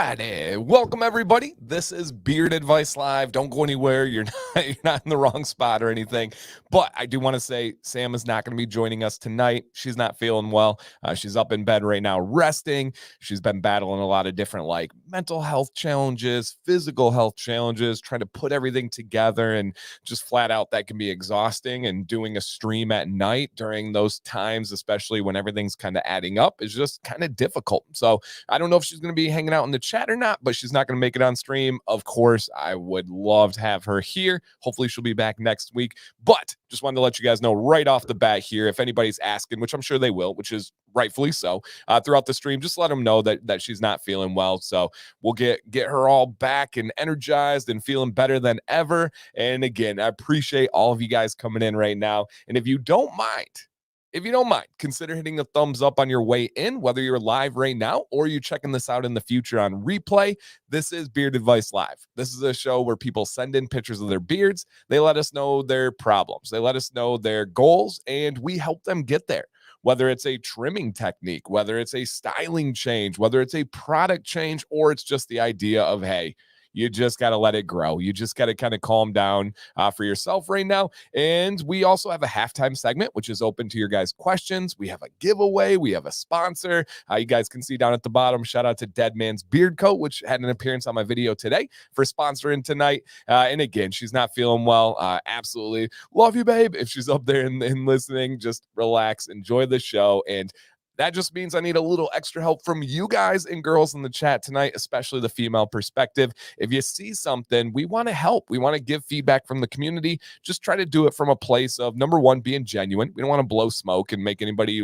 Alrighty, welcome everybody. This is Beard Advice Live. Don't go anywhere. You're not in the wrong spot or anything. But I do want to say Sam is not going to be joining us tonight. She's not feeling well. She's up in bed right now resting. She's been battling a lot of different mental health challenges, physical health challenges, trying to put everything together, and just flat out that can be exhausting. And doing a stream at night during those times, especially when everything's kind of adding up, is just kind of difficult. So I don't know if she's going to be hanging out in the chat or not, but she's not going to make it on stream. Of course, I would love to have her here. Hopefully she'll be back next week, but just wanted to let you guys know right off the bat here, if anybody's asking, which I'm sure they will, which is rightfully so, throughout the stream, just let them know that she's not feeling well. So we'll get her all back and energized and feeling better than ever. And again, I appreciate all of you guys coming in right now. And if you don't mind, consider hitting a thumbs up on your way in, whether you're live right now or you're checking this out in the future on replay. This is Beard Advice Live. This is a show where people send in pictures of their beards. They let us know their problems. They let us know their goals, and we help them get there. Whether it's a trimming technique, whether it's a styling change, whether it's a product change, or it's just the idea of, hey, you just got to let it grow. You just got to kind of calm down for yourself right now. And we also have a halftime segment, which is open to your guys' questions. We have a giveaway. We have a sponsor. You guys can see down at the bottom, shout out to Deadman's Beard Coat, which had an appearance on my video today for sponsoring tonight. And again, she's not feeling well. Absolutely love you, babe. If she's up there and listening, just relax, enjoy the show. And that just means I need a little extra help from you guys and girls in the chat tonight, especially the female perspective. If you see something, we want to help. We want to give feedback from the community. Just try to do it from a place of, number one, being genuine. We don't want to blow smoke and make anybody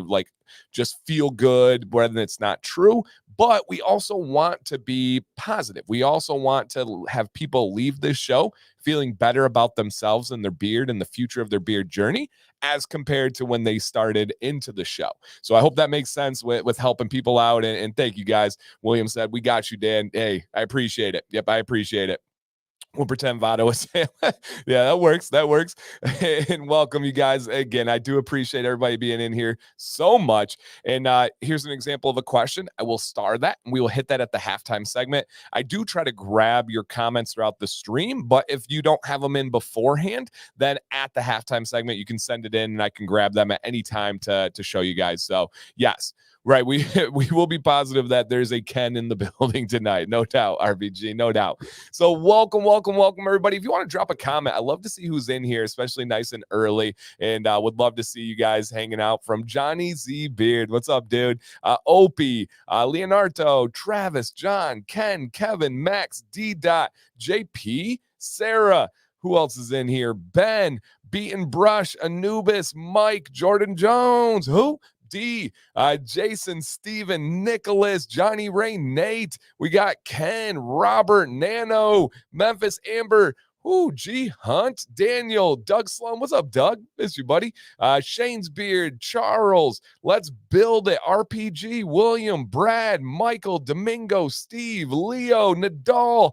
just feel good when it's not true. But we also want to be positive. We also want to have people leave this show feeling better about themselves and their beard and the future of their beard journey as compared to when they started into the show. So I hope that makes sense with helping people out. And thank you guys. William said, we got you, Dan. Hey, I appreciate it. Yep, I appreciate it. We'll pretend Vado is yeah, that works. And welcome you guys again. I do appreciate everybody being in here so much. And here's an example of a question. I will star that and we will hit that at the halftime segment. I do try to grab your comments throughout the stream, but if you don't have them in beforehand, then at the halftime segment, you can send it in and I can grab them at any time to show you guys. So yes. Right, we will be positive that there's a Ken in the building tonight. No doubt, RBG, no doubt. So welcome, everybody. If you want to drop a comment, I love to see who's in here, especially nice and early. And would love to see you guys hanging out. From Johnny Z Beard. What's up, dude? Opie, Leonardo, Travis, John, Ken, Kevin, Max, D. JP, Sarah. Who else is in here? Ben, Beaten Brush, Anubis, Mike, Jordan Jones. Who? Jason, Steven, Nicholas, Johnny Ray, Nate. We got Ken, Robert, Nano, Memphis, Amber, G Hunt, Daniel, Doug Slum. What's up, Doug? Miss you, buddy. Shane's Beard, Charles. Let's build it. RPG, William, Brad, Michael, Domingo, Steve, Leo, Nadal.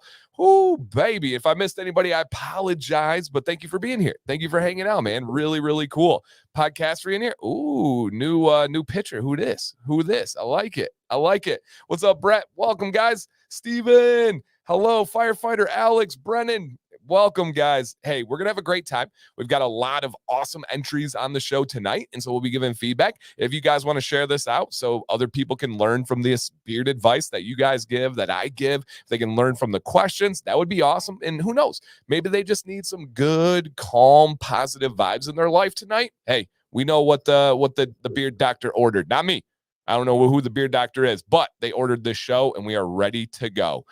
Baby. If I missed anybody, I apologize, but thank you for being here. Thank you for hanging out, man. Really, really cool. Podcaster in here. New picture. Who this? I like it. What's up, Brett? Welcome, guys. Steven. Hello, firefighter Alex, Brennan. Welcome, guys. Hey, we're going to have a great time. We've got a lot of awesome entries on the show tonight, and so we'll be giving feedback. If you guys want to share this out so other people can learn from this beard advice that you guys give, that I give, if they can learn from the questions, that would be awesome. And who knows, maybe they just need some good, calm, positive vibes in their life tonight. Hey, we know what the beard doctor ordered. Not me. I don't know who the beard doctor is, but they ordered this show and we are ready to go.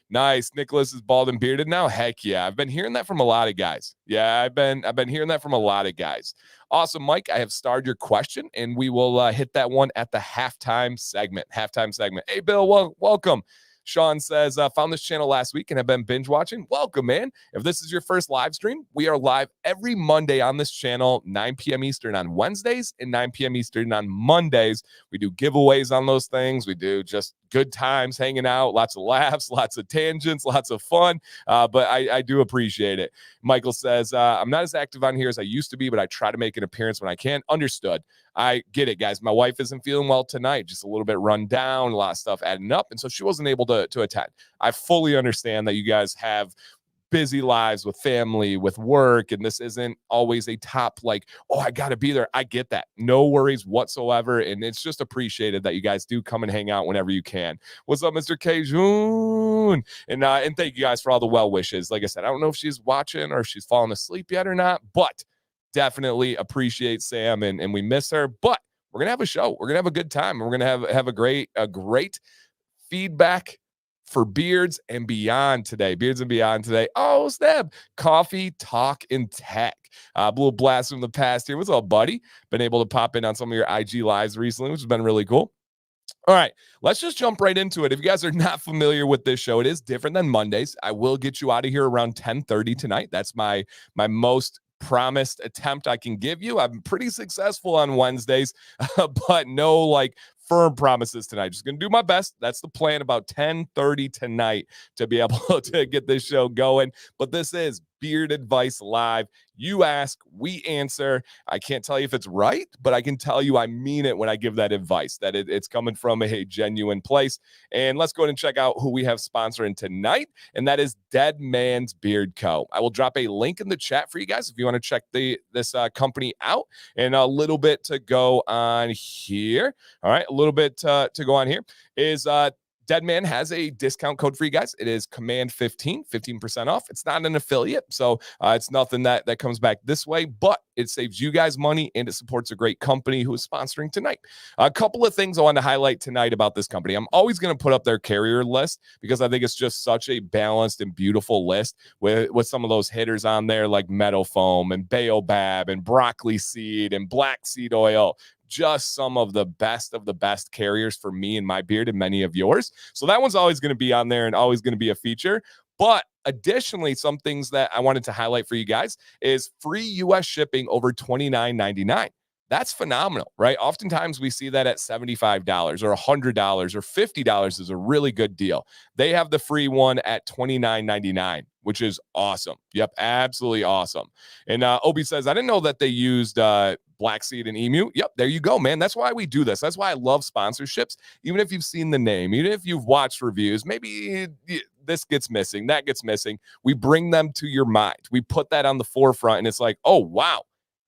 Nice. Nicholas is bald and bearded now. Heck yeah. I've been hearing that from a lot of guys. Yeah, I've been hearing that from a lot of guys. Awesome, Mike. I have starred your question and we will hit that one at the halftime segment. Hey, Bill, welcome. Shawn says, found this channel last week and have been binge watching. Welcome, man. If this is your first live stream, we are live every Monday on this channel, 9 p.m. Eastern on Wednesdays and 9 p.m. Eastern on Mondays. We do giveaways on those things. We do just good times hanging out, lots of laughs, lots of tangents, lots of fun. But I do appreciate it. Michael says, I'm not as active on here as I used to be, but I try to make an appearance when I can. Understood. I get it, guys. My wife isn't feeling well tonight, just a little bit run down, a lot of stuff adding up. And so she wasn't able to attend. I fully understand that you guys have busy lives with family, with work, and this isn't always a top like, oh, I got to be there. I get that. No worries whatsoever. And it's just appreciated that you guys do come and hang out whenever you can. What's up, Mr. Kajun? And thank you guys for all the well wishes. Like I said, I don't know if she's watching or if she's fallen asleep yet or not, but definitely appreciate Sam and we miss her. But we're gonna have a show. We're gonna have a good time. We're gonna have a great feedback for Beards and Beyond today. Beards and Beyond today. Oh, snap. Coffee, talk, and tech. A little blast from the past here. What's up, buddy? Been able to pop in on some of your IG lives recently, which has been really cool. All right, let's just jump right into it. If you guys are not familiar with this show, it is different than Mondays. I will get you out of here around 10:30 tonight. That's my most promised attempt I can give you. I'm pretty successful on Wednesdays, but no like firm promises tonight. Just gonna do my best. That's the plan. About 10:30 tonight to be able to get this show going. But this is Beard Advice Live. You ask, we answer. I can't tell you if it's right, but I can tell you I mean it when I give that advice, that it's coming from a genuine place. And let's go ahead and check out who we have sponsoring tonight, and that is Deadman's Beard Co. I will drop a link in the chat for you guys if you want to check this company out. And a little bit to go on here. All right, a little bit to go on here is Deadman has a discount code for you guys. It is Command15, 15% off. It's not an affiliate, so it's nothing that comes back this way, but it saves you guys money and it supports a great company who is sponsoring tonight. A couple of things I want to highlight tonight about this company. I'm always going to put up their carrier list because I think it's just such a balanced and beautiful list with some of those hitters on there like Meadow Foam and Baobab and Broccoli Seed and Black Seed Oil. Just some of the best carriers for me and my beard and many of yours. So that one's always going to be on there and always going to be a feature. But additionally, some things that I wanted to highlight for you guys is free US shipping over $29.99. That's phenomenal, right? Oftentimes we see that at $75 or $100 or $50 is a really good deal. They have the free one at $29.99, which is awesome. Yep, absolutely awesome. And Obi says, I didn't know that they used Black Seed and Emu. Yep, there you go, man. That's why we do this. That's why I love sponsorships. Even if you've seen the name, even if you've watched reviews, maybe this gets missing, that gets missing. We bring them to your mind. We put that on the forefront and it's like, oh, wow.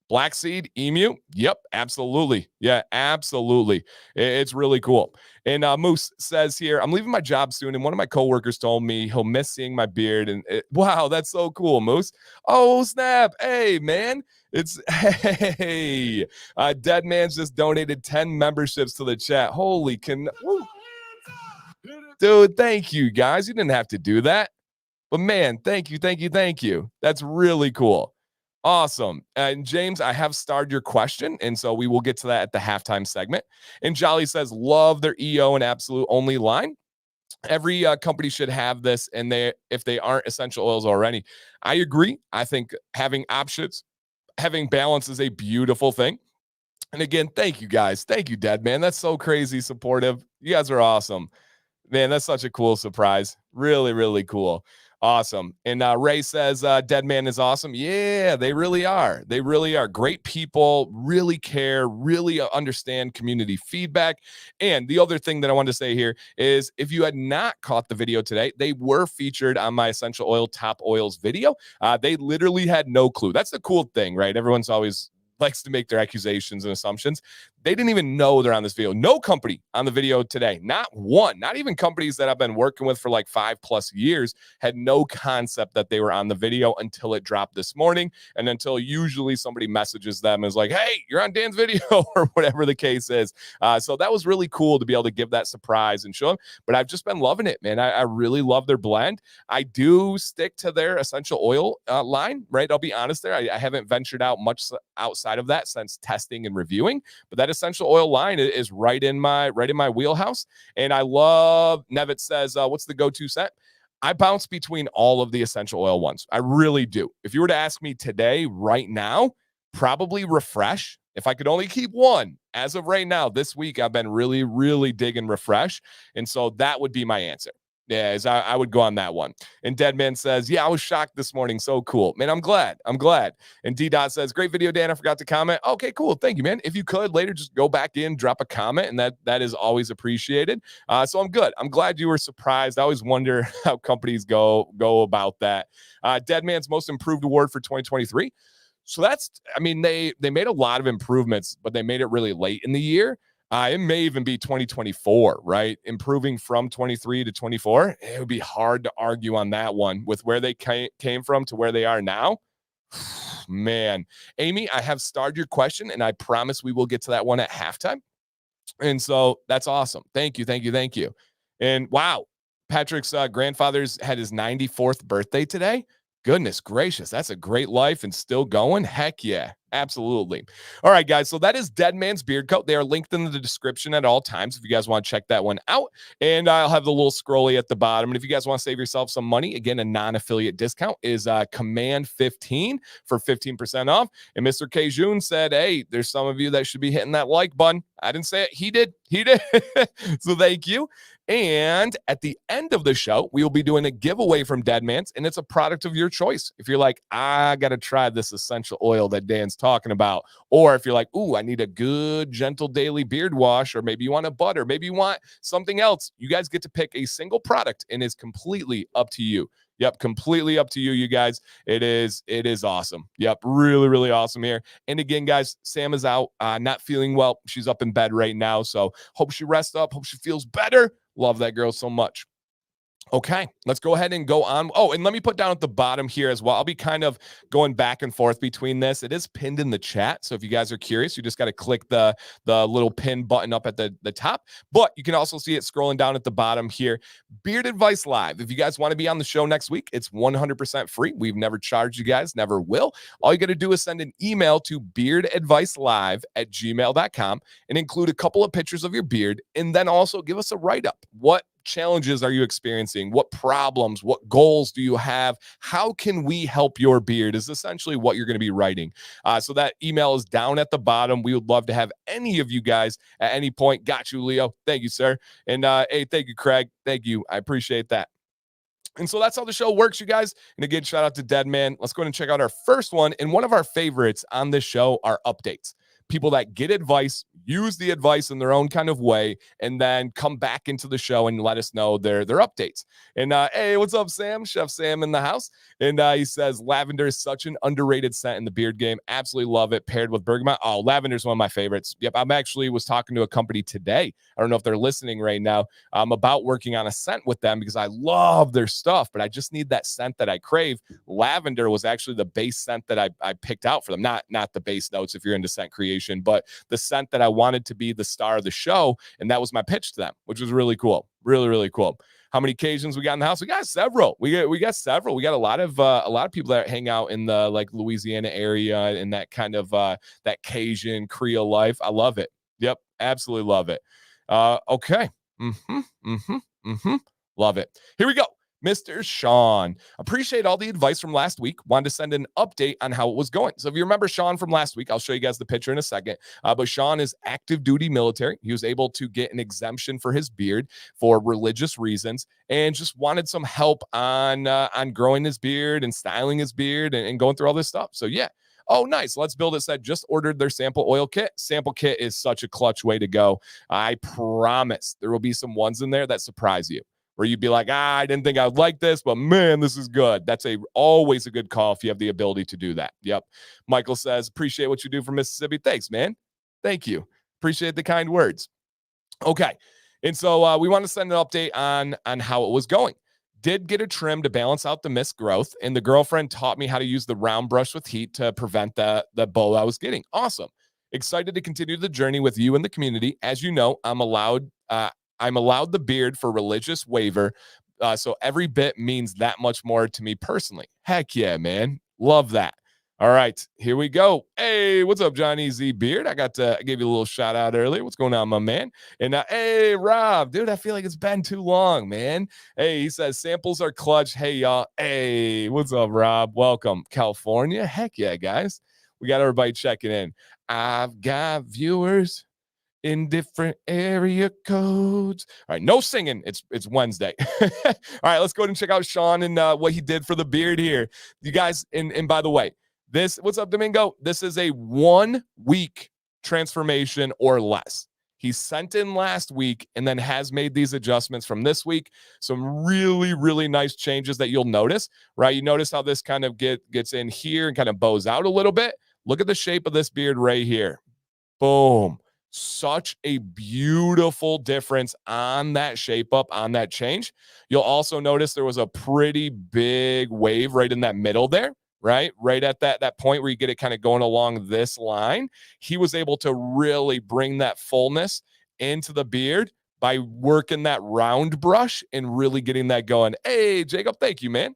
Black Seed, Emu? Yep, absolutely. Yeah, absolutely. It's really cool. And Moose says here, I'm leaving my job soon, and one of my coworkers told me he'll miss seeing my beard. And wow, that's so cool, Moose. Oh, snap. Hey, man. Hey. Deadman's just donated 10 memberships to the chat. Holy dude, thank you, guys. You didn't have to do that. But man, thank you. That's really cool. Awesome. And James, I have starred your question, and so we will get to that at the halftime segment. And Jolly says, love their EO and absolute only line. Every company should have this, and if they aren't essential oils already. I agree. I think having options, having balance is a beautiful thing. And again, thank you guys. Thank you, Deadman. That's so crazy supportive. You guys are awesome. Man, that's such a cool surprise. Really, really cool. Awesome. And Ray says, Deadman is awesome. Yeah, they really are. They really are. Great people, really care, really understand community feedback. And the other thing that I wanted to say here is if you had not caught the video today, they were featured on my Essential Oil Top Oils video. They literally had no clue. That's the cool thing, right? Everyone's always likes to make their accusations and assumptions. They didn't even know they're on this video. No company on the video today, not one, not even companies that I've been working with for like 5+ years had no concept that they were on the video until it dropped this morning. And until usually somebody messages them is like, hey, you're on Dan's video or whatever the case is. So that was really cool to be able to give that surprise and show them. But I've just been loving it, man. I really love their blend. I do stick to their essential oil line, right? I'll be honest there. I haven't ventured out much outside of that since testing and reviewing, but that essential oil line is right in my wheelhouse. And I love, Nevitt says, what's the go-to scent? I bounce between all of the essential oil ones. I really do. If you were to ask me today, right now, probably Refresh. If I could only keep one as of right now, this week, I've been really, really digging Refresh. And so that would be my answer. Yeah, I would go on that one. And Deadman says, yeah, I was shocked this morning. So cool. Man, I'm glad. I'm glad. And D Dot says, great video, Dan. I forgot to comment. Okay, cool. Thank you, man. If you could later, just go back in, drop a comment, and that is always appreciated. So I'm good. I'm glad you were surprised. I always wonder how companies go about that. Deadman's Most Improved Award for 2023. So they made a lot of improvements, but they made it really late in the year. It may even be 2024, right? Improving from 23 to 24. It would be hard to argue on that one with where they came from to where they are now. Man, Amy, I have starred your question, and I promise we will get to that one at halftime. And so that's awesome. Thank you, thank you, thank you. And wow, Patrick's grandfather's had his 94th birthday today. Goodness gracious, that's a great life and still going. Heck yeah, absolutely. All right, guys. So that is Deadman's Beard Coat. They are linked in the description at all times if you guys want to check that one out. And I'll have the little scrolly at the bottom. And if you guys want to save yourself some money, again, a non-affiliate discount is Command 15 for 15% off. And Mr. Kajun said, hey, there's some of you that should be hitting that like button. I didn't say it. He did. He did. So thank you. And at the end of the show, we will be doing a giveaway from Deadman's, and it's a product of your choice. If you're like, I got to try this essential oil that Dan's talking about, or if you're like, ooh, I need a good, gentle daily beard wash, or maybe you want a butter, maybe you want something else, you guys get to pick a single product, and it's completely up to you. Yep, completely up to you, you guys. It is awesome. Yep, really, really awesome here. And again, guys, Sam is out, not feeling well. She's up in bed right now, so hope she rests up, hope she feels better. Love that girl so much. Okay, let's go ahead and go on. Oh, and let me put down at the bottom here as well. I'll be kind of going back and forth between this. It is pinned in the chat. So if you guys are curious, you just got to click the little pin button up at the top. But you can also see it scrolling down at the bottom here. Beard Advice Live. If you guys want to be on the show next week, it's 100% free. We've never charged you guys, never will. All you got to do is send an email to beardadvicelive@gmail.com and include a couple of pictures of your beard. And then also give us a write-up. What challenges are you experiencing? What problems, what goals do you have? How can we help your beard is essentially what you're going to be writing. So that email is down at the bottom. We would love to have any of you guys at any point. Got you, Leo. Thank you, sir. And hey, thank you, Craig. Thank you. I appreciate that. And so that's how the show works, you guys. And again, shout out to Deadman. Let's go ahead and check out our first one. And one of our favorites on this show are updates. People that get advice, use the advice in their own kind of way, and then come back into the show and let us know their updates. And hey, what's up, Sam? Chef Sam in the house. And he says, lavender is such an underrated scent in the beard game. Absolutely love it. Paired with bergamot. Oh, lavender is one of my favorites. Yep, I'm actually was talking to a company today. I don't know if they're listening right now. I'm about working on a scent with them because I love their stuff, but I just need that scent that I crave. Lavender was actually the base scent that I picked out for them. Not the base notes if you're into scent creation, but the scent that I wanted to be the star of the show. And that was my pitch to them, which was really cool. Really, really cool. How many Cajuns we got in the house? We got several. We got several. We got a lot of people that hang out in the like Louisiana area and that kind of that Cajun Creole life. I love it. Yep, absolutely love it. Okay. Love it. Here we go. Mr. Shawn, appreciate all the advice from last week. Wanted to send an update on how it was going. So if you remember Shawn from last week, I'll show you guys the picture in a second. But Shawn is active duty military. He was able to get an exemption for his beard for religious reasons and just wanted some help on growing his beard and styling his beard and going through all this stuff. So yeah. Oh, nice. Let's Build It said just ordered their sample oil kit. Sample kit is such a clutch way to go. I promise there will be some ones in there that surprise you, where you'd be like, I didn't think I would like this, but man, this is good. That's always a good call if you have the ability to do that. Yep. Michael says, appreciate what you do for Mississippi. Thanks, man. Thank you. Appreciate the kind words. Okay. And so we want to send an update on how it was going. Did get a trim to balance out the missed growth, and the girlfriend taught me how to use the round brush with heat to prevent the bow I was getting. Awesome. Excited to continue the journey with you and the community. As you know, I'm allowed the beard for religious waiver. So every bit means that much more to me personally. Heck yeah, man. Love that. All right, here we go. Hey, what's up, Johnny Z Beard? I gave you a little shout out earlier. What's going on, my man? And hey, Rob, dude, I feel like it's been too long, man. Hey, he says samples are clutch. Hey, y'all. Hey, what's up, Rob? Welcome, California. Heck yeah, guys. We got everybody checking in. I've got viewers in different area codes. All right, no singing. It's Wednesday. All right, let's go ahead and check out Shawn and what he did for the beard here. You guys, and by the way, what's up, Domingo? This is a 1 week transformation or less. He sent in last week and then has made these adjustments from this week. Some really, really nice changes that you'll notice, right? You notice how this kind of gets in here and kind of bows out a little bit. Look at the shape of this beard right here. Boom. Such a beautiful difference on that shape up, on that change. You'll also notice there was a pretty big wave right in that middle there, right? Right at that point where you get it kind of going along this line. He was able to really bring that fullness into the beard by working that round brush and really getting that going. Hey, Jacob, thank you, man.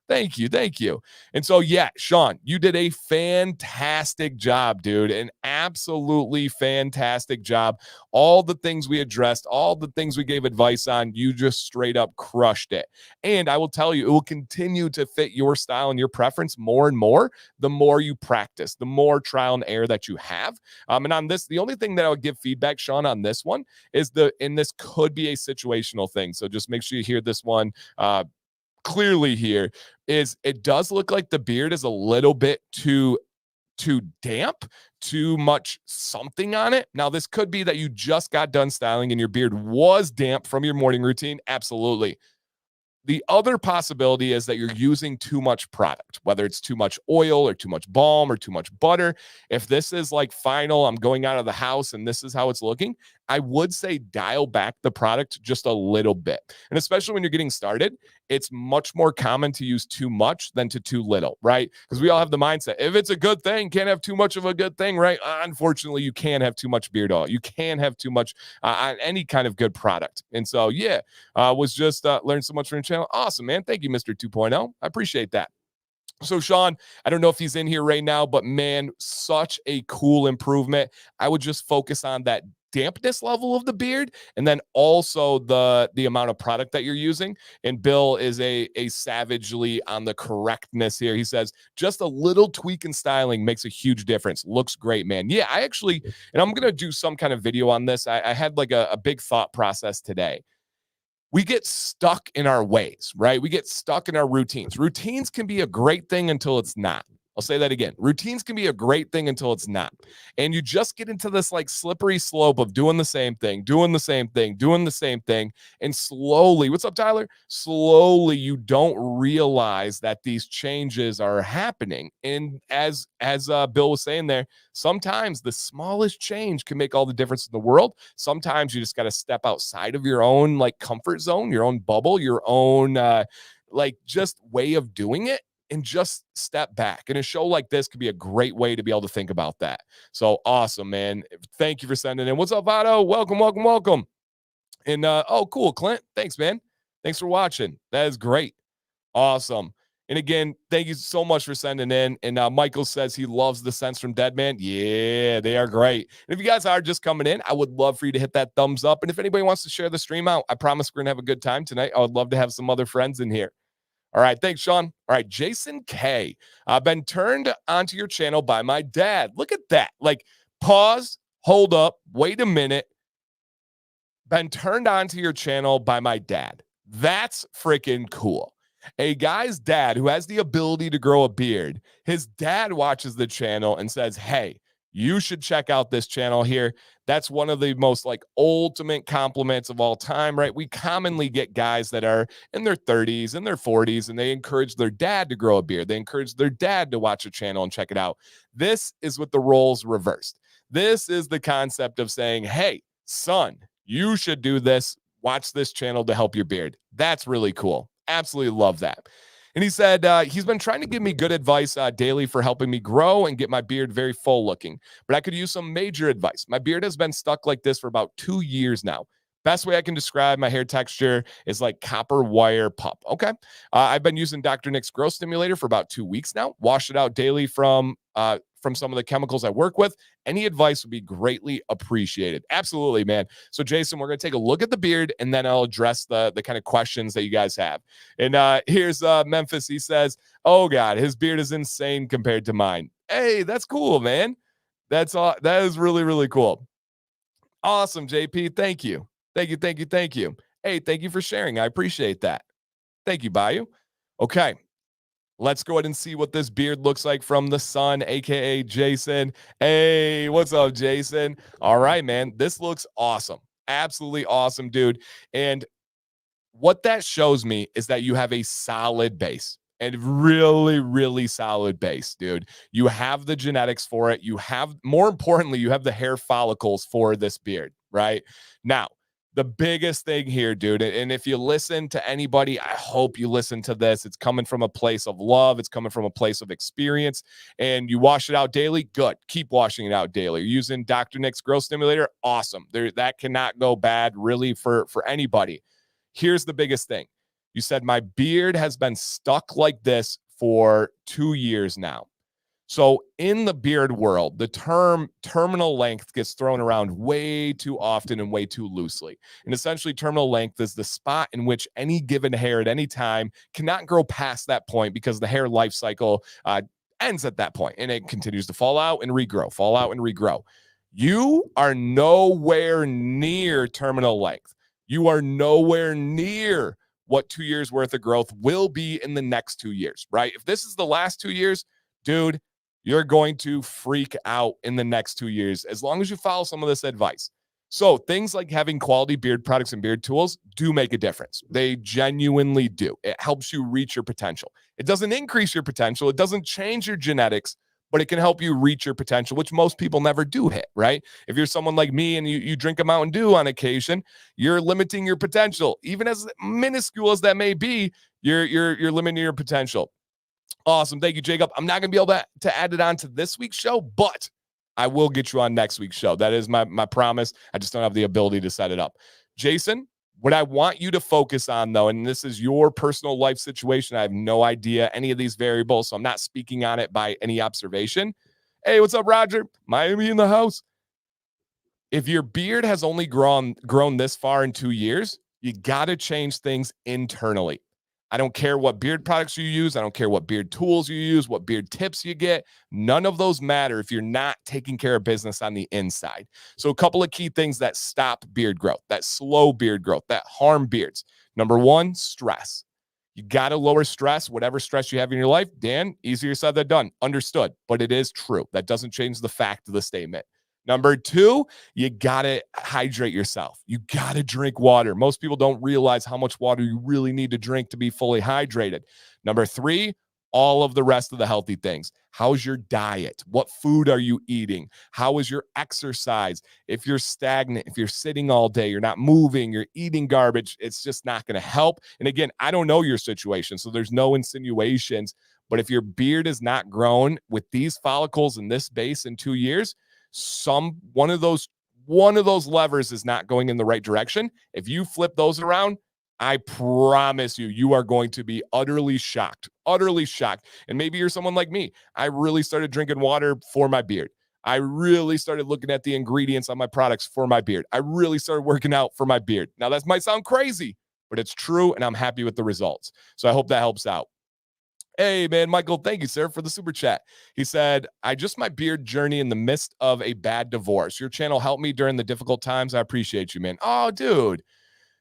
Thank you. Thank you. And so, yeah, Shawn, you did a fantastic job, dude. An absolutely fantastic job. All the things we addressed, all the things we gave advice on, you just straight up crushed it. And I will tell you, it will continue to fit your style and your preference more and more the more you practice, the more trial and error that you have. And on this, the only thing that I would give feedback, Shawn, on this one is and this could be a situational thing. So just make sure you hear this one clearly here, is it does look like the beard is a little bit too damp, too much something on it. Now, this could be that you just got done styling and your beard was damp from your morning routine. Absolutely. The other possibility is that you're using too much product, whether it's too much oil or too much balm or too much butter. If this is like final, I'm going out of the house and this is how it's looking, I would say dial back the product just a little bit. And especially when you're getting started, it's much more common to use too much than to too little, right? Because we all have the mindset, if it's a good thing, can't have too much of a good thing, right? Unfortunately, you can have too much beard oil. You can have too much on any kind of good product. And so, yeah, was just learned so much from your channel. Awesome, man. Thank you, Mr. 2.0. I appreciate that. So, Shawn, I don't know if he's in here right now, but man, such a cool improvement. I would just focus on that dampness level of the beard and then also the amount of product that you're using. And Bill is a savagely on the correctness here. He says just a little tweak in styling makes a huge difference. Looks great, man. Yeah, I actually, and I'm gonna do some kind of video on this. I had like a big thought process today. We get stuck in our ways, right? We get stuck in our routines. Routines can be a great thing until it's not. I'll say that again. Routines can be a great thing until it's not. And you just get into this like slippery slope of doing the same thing, doing the same thing, doing the same thing. And slowly, what's up, Tyler? Slowly, you don't realize that these changes are happening. And as Bill was saying there, sometimes the smallest change can make all the difference in the world. Sometimes you just got to step outside of your own like comfort zone, your own bubble, your own like just way of doing it, and just step back. And a show like this could be a great way to be able to think about that. So awesome, man. Thank you for sending in. What's up, Vado? Welcome, welcome, welcome. And oh, cool, Clint. Thanks, man. Thanks for watching. That is great. Awesome. And again, thank you so much for sending in. And Michael says he loves the scents from Deadman. Yeah, they are great. And if you guys are just coming in, I would love for you to hit that thumbs up. And if anybody wants to share the stream out, I promise we're going to have a good time tonight. I would love to have some other friends in here. All right. Thanks, Shawn. All right. Jason K. I've been turned onto your channel by my dad. Look at that. Like, pause, hold up, wait a minute. Been turned onto your channel by my dad. That's freaking cool. A guy's dad who has the ability to grow a beard, his dad watches the channel and says, hey, you should check out this channel here. That's one of the most like ultimate compliments of all time, right? We commonly get guys that are in their 30s and their 40s, and they encourage their dad to grow a beard. They encourage their dad to watch a channel and check it out. This is with the roles reversed. This is the concept of saying, hey, son, you should do this. Watch this channel to help your beard. That's really cool. Absolutely love that. And he said he's been trying to give me good advice daily for helping me grow and get my beard very full looking, but I could use some major advice. My beard has been stuck like this for about 2 years now. Best way I can describe my hair texture is like copper wire pup. Okay. I've been using Dr. Nick's growth stimulator for about 2 weeks now. Wash it out daily from some of the chemicals I work with. Any advice would be greatly appreciated. Absolutely, man. So Jason, we're going to take a look at the beard and then I'll address the kind of questions that you guys have. And here's Memphis. He says, oh God, his beard is insane compared to mine. Hey, that's cool, man. That's all. That is really, really cool. Awesome, JP. Thank you. Thank you. Thank you. Thank you. Hey, thank you for sharing. I appreciate that. Thank you, Bayou. Okay. Let's go ahead and see what this beard looks like from the sun, aka Jason. Hey, what's up, Jason? All right, man. This looks awesome. Absolutely awesome, dude. And what that shows me is that you have a solid base and really, really solid base, dude. You have the genetics for it. You have, more importantly, you have the hair follicles for this beard, right? Now, the biggest thing here, dude, and if you listen to anybody, I hope you listen to this. It's coming from a place of love. It's coming from a place of experience. And you wash it out daily, good. Keep washing it out daily. You're using Dr. Nick's growth stimulator, awesome. That cannot go bad, really, for anybody. Here's the biggest thing. You said my beard has been stuck like this for 2 years now. So in the beard world, the term terminal length gets thrown around way too often and way too loosely. And essentially, terminal length is the spot in which any given hair at any time cannot grow past that point because the hair life cycle ends at that point and it continues to fall out and regrow, fall out and regrow. You are nowhere near terminal length. You are nowhere near what 2 years worth of growth will be in the next 2 years, right? If this is the last 2 years, dude, you're going to freak out in the next 2 years as long as you follow some of this advice. So things like having quality beard products and beard tools do make a difference. They genuinely do. It helps you reach your potential. It doesn't increase your potential. It doesn't change your genetics, but it can help you reach your potential, which most people never do hit, right? If you're someone like me and you drink a Mountain Dew on occasion, you're limiting your potential. Even as minuscule as that may be, you're limiting your potential. Awesome. Thank you, Jacob. I'm not going to be able to add it on to this week's show, but I will get you on next week's show. That is my promise. I just don't have the ability to set it up. Jason, what I want you to focus on, though, and this is your personal life situation. I have no idea any of these variables, so I'm not speaking on it by any observation. Hey, what's up, Roger? Miami in the house. If your beard has only grown this far in 2 years, you got to change things internally. I don't care what beard products you use. I don't care what beard tools you use, what beard tips you get. None of those matter if you're not taking care of business on the inside. So a couple of key things that stop beard growth, that slow beard growth, that harm beards. Number one, stress. You got to lower stress, whatever stress you have in your life. Dan, easier said than done. Understood, but it is true. That doesn't change the fact of the statement. Number two, you got to hydrate yourself. You got to drink water. Most people don't realize how much water you really need to drink to be fully hydrated. Number three, all of the rest of the healthy things. How's your diet? What food are you eating? How is your exercise? If you're stagnant, if you're sitting all day, you're not moving, you're eating garbage, it's just not going to help. And again, I don't know your situation, so there's no insinuations. But if your beard is not grown with these follicles in this base in 2 years, one of those levers is not going in the right direction. If you flip those around, I promise you are going to be utterly shocked. And maybe you're someone like me. I really started drinking water for my beard. I really started looking at the ingredients on my products for my beard. I really started working out for my beard. Now that might sound crazy, but it's true, and I'm happy with the results. So I hope that helps out. Hey, man, Michael, thank you, sir, for the super chat. He said, I just my beard journey in the midst of a bad divorce. Your channel helped me during the difficult times. I appreciate you, man. Oh, dude.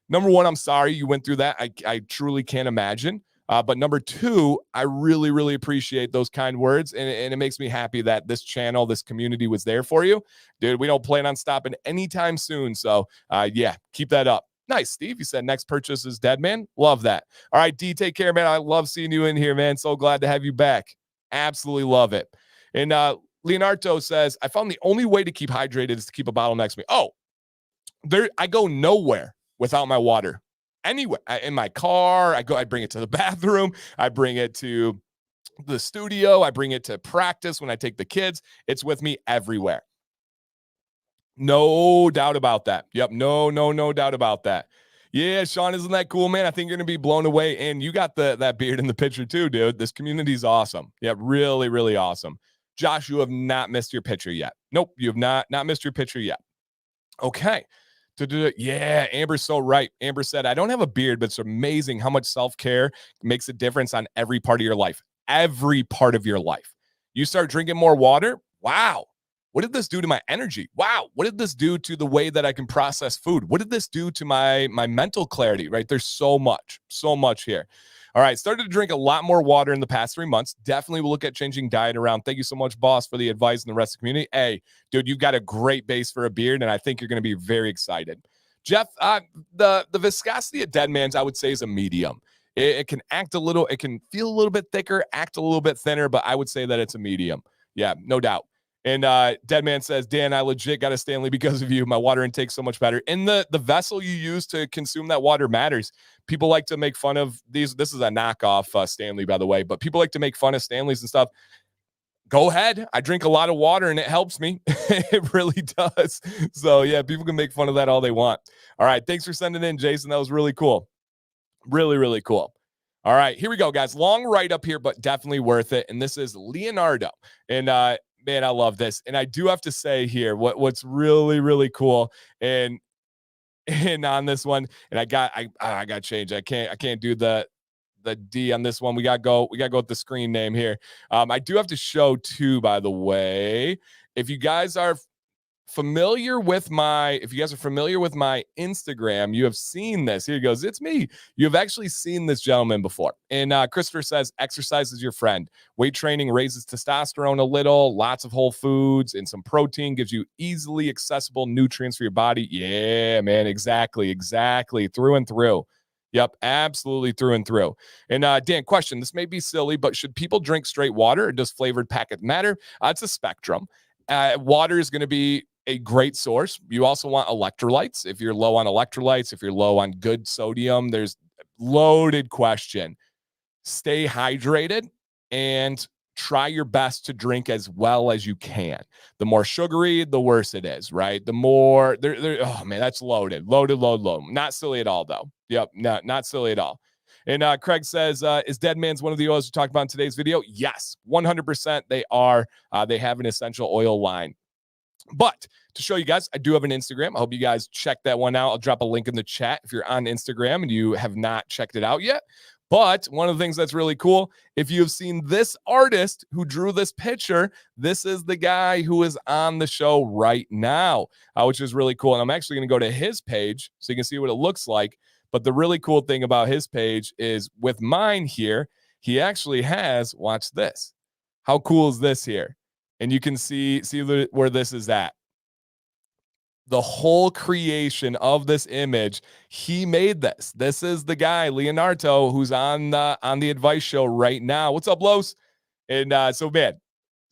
Number one, I'm sorry you went through that. I truly can't imagine. But number two, I really, really appreciate those kind words. And it makes me happy that this channel, this community was there for you. Dude, we don't plan on stopping anytime soon. So, yeah, keep that up. Nice, Steve. You said next purchase is Deadman. Love that. All right, D, take care, man. I love seeing you in here, man. So glad to have you back. Absolutely love it. And Leonardo says, I found the only way to keep hydrated is to keep a bottle next to me. Oh, I go nowhere without my water. Anywhere. In my car, I bring it to the bathroom. I bring it to the studio. I bring it to practice when I take the kids. It's with me everywhere. No doubt about that. Yep. No doubt about that. Yeah, Shawn, isn't that cool, man? I think you're going to be blown away. And you got that beard in the picture too, dude. This community's awesome. Yeah, really, really awesome. Josh, you have not missed your picture yet. Nope, you have not missed your picture yet. Okay. Yeah, Amber's so right. Amber said, I don't have a beard, but it's amazing how much self-care makes a difference on every part of your life. Every part of your life. You start drinking more water. Wow. What did this do to my energy? Wow. What did this do to the way that I can process food? What did this do to my mental clarity, right? There's so much here. All right, started to drink a lot more water in the past 3 months. Definitely will look at changing diet around. Thank you so much, boss, for the advice and the rest of the community. Hey, dude, you've got a great base for a beard, and I think you're going to be very excited. Jeff, the viscosity of Deadman's, I would say, is a medium. It can act a little, it can feel a little bit thicker, act a little bit thinner, but I would say that it's a medium. Yeah, no doubt. And Deadman says, Dan, I legit got a Stanley because of you. My water intake's so much better. And the vessel you use to consume that water matters. People like to make fun of these. This is a knockoff Stanley, by the way, but people like to make fun of Stanleys and stuff. Go ahead. I drink a lot of water and it helps me. It really does. So yeah, people can make fun of that all they want. All right. Thanks for sending in, Jason. That was really cool. Really, really cool. All right, here we go, guys. Long write-up here, but definitely worth it. And this is Leonardo. And man, I love this. And I do have to say here, what's really, really cool. And on this one, and I got to change. I can't do the D on this one. We gotta go with the screen name here. I do have to show too, by the way. If you guys are familiar with my Instagram, you have seen this. Here he goes. It's me. You have actually seen this gentleman before. And Christopher says, exercise is your friend. Weight training raises testosterone a little, lots of whole foods and some protein gives you easily accessible nutrients for your body. Yeah, man. Exactly. Through and through. Yep, absolutely through and through. And Dan, question, this may be silly, but should people drink straight water or does flavored packet matter? It's a spectrum. Water is going to be a great source. You also want electrolytes. If you're low on electrolytes, if you're low on good sodium, there's loaded question. Stay hydrated and try your best to drink as well as you can. The more sugary, the worse it is, right? The more oh man, that's loaded. Not silly at all though. Yep, not silly at all. And Craig says, is Deadman's one of the oils we talked about in today's video? Yes, 100% they are. They have an essential oil line. But to show you guys, I do have an Instagram. I hope you guys check that one out. I'll drop a link in the chat if you're on Instagram and you have not checked it out yet. But one of the things that's really cool, if you have seen this artist who drew this picture, this is the guy who is on the show right now, which is really cool. And I'm actually going to go to his page so you can see what it looks like. But the really cool thing about his page is with mine here, he actually has, watch this. How cool is this here? And you can see where this is at. The whole creation of this image, he made this. This is the guy, Leonardo, who's on the advice show right now. What's up, Los? And so, man,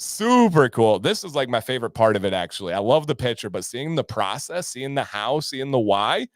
super cool. This is like my favorite part of it, actually. I love the picture, but seeing the process, seeing the how, seeing the why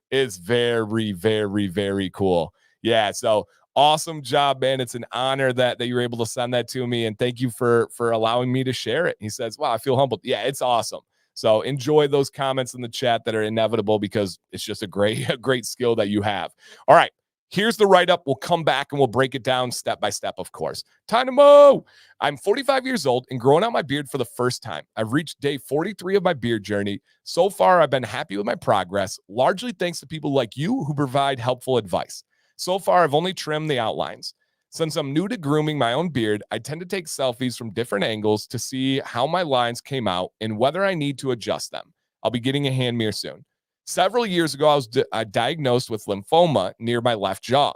is very, very, very cool. Yeah, so awesome job, man. It's an honor that you were able to send that to me. And thank you for allowing me to share it. He says, wow, I feel humbled. Yeah, it's awesome. So enjoy those comments in the chat that are inevitable because it's just a great skill that you have. All right. Here's the write-up. We'll come back and we'll break it down step by step, of course. Time to mow. I'm 45 years old and growing out my beard for the first time. I've reached day 43 of my beard journey. So far, I've been happy with my progress, largely thanks to people like you who provide helpful advice. So far, I've only trimmed the outlines. Since I'm new to grooming my own beard, I tend to take selfies from different angles to see how my lines came out and whether I need to adjust them. I'll be getting a hand mirror soon. Several years ago, I was diagnosed with lymphoma near my left jaw.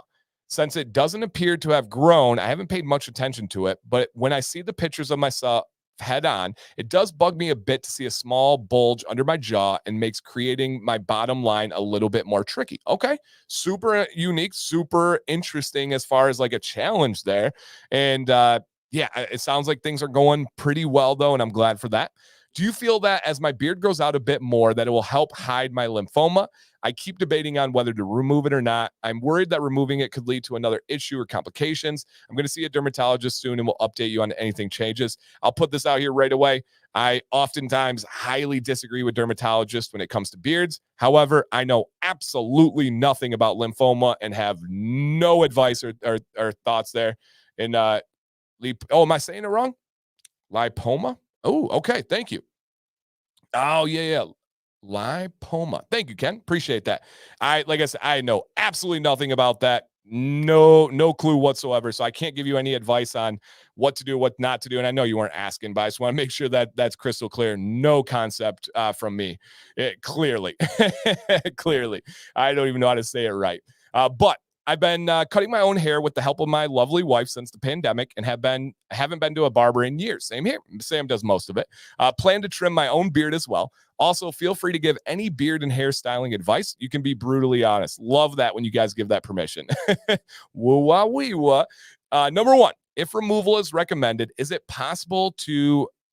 Since it doesn't appear to have grown, I haven't paid much attention to it, but when I see the pictures of myself head on, it does bug me a bit to see a small bulge under my jaw and makes creating my bottom line a little bit more tricky. Okay, super unique, super interesting as far as like a challenge there. And yeah, it sounds like things are going pretty well though, and I'm glad for that. Do you feel that as my beard grows out a bit more that it will help hide my lymphoma? I keep debating on whether to remove it or not. I'm worried that removing it could lead to another issue or complications. I'm going to see a dermatologist soon and we'll update you on anything changes. I'll put this out here right away. I oftentimes highly disagree with dermatologists when it comes to beards. However, I know absolutely nothing about lymphoma and have no advice or thoughts there. And am I saying it wrong? Lipoma? Oh, okay. Thank you. Oh, yeah. Lipoma. Thank you, Ken. Appreciate that. Like I said, I know absolutely nothing about that. no clue whatsoever. So I can't give you any advice on what to do, what not to do. And I know you weren't asking, but I just want to make sure that that's crystal clear. No concept from me. Clearly, clearly, I don't even know how to say it right. But I've been cutting my own hair with the help of my lovely wife since the pandemic, and haven't been to a barber in years. Same here. Sam does most of it. Plan to trim my own beard as well. Also, feel free to give any beard and hairstyling advice. You can be brutally honest. Love that when you guys give that permission. Woo-wah-wee-wah. Number one, if removal is recommended, is it possible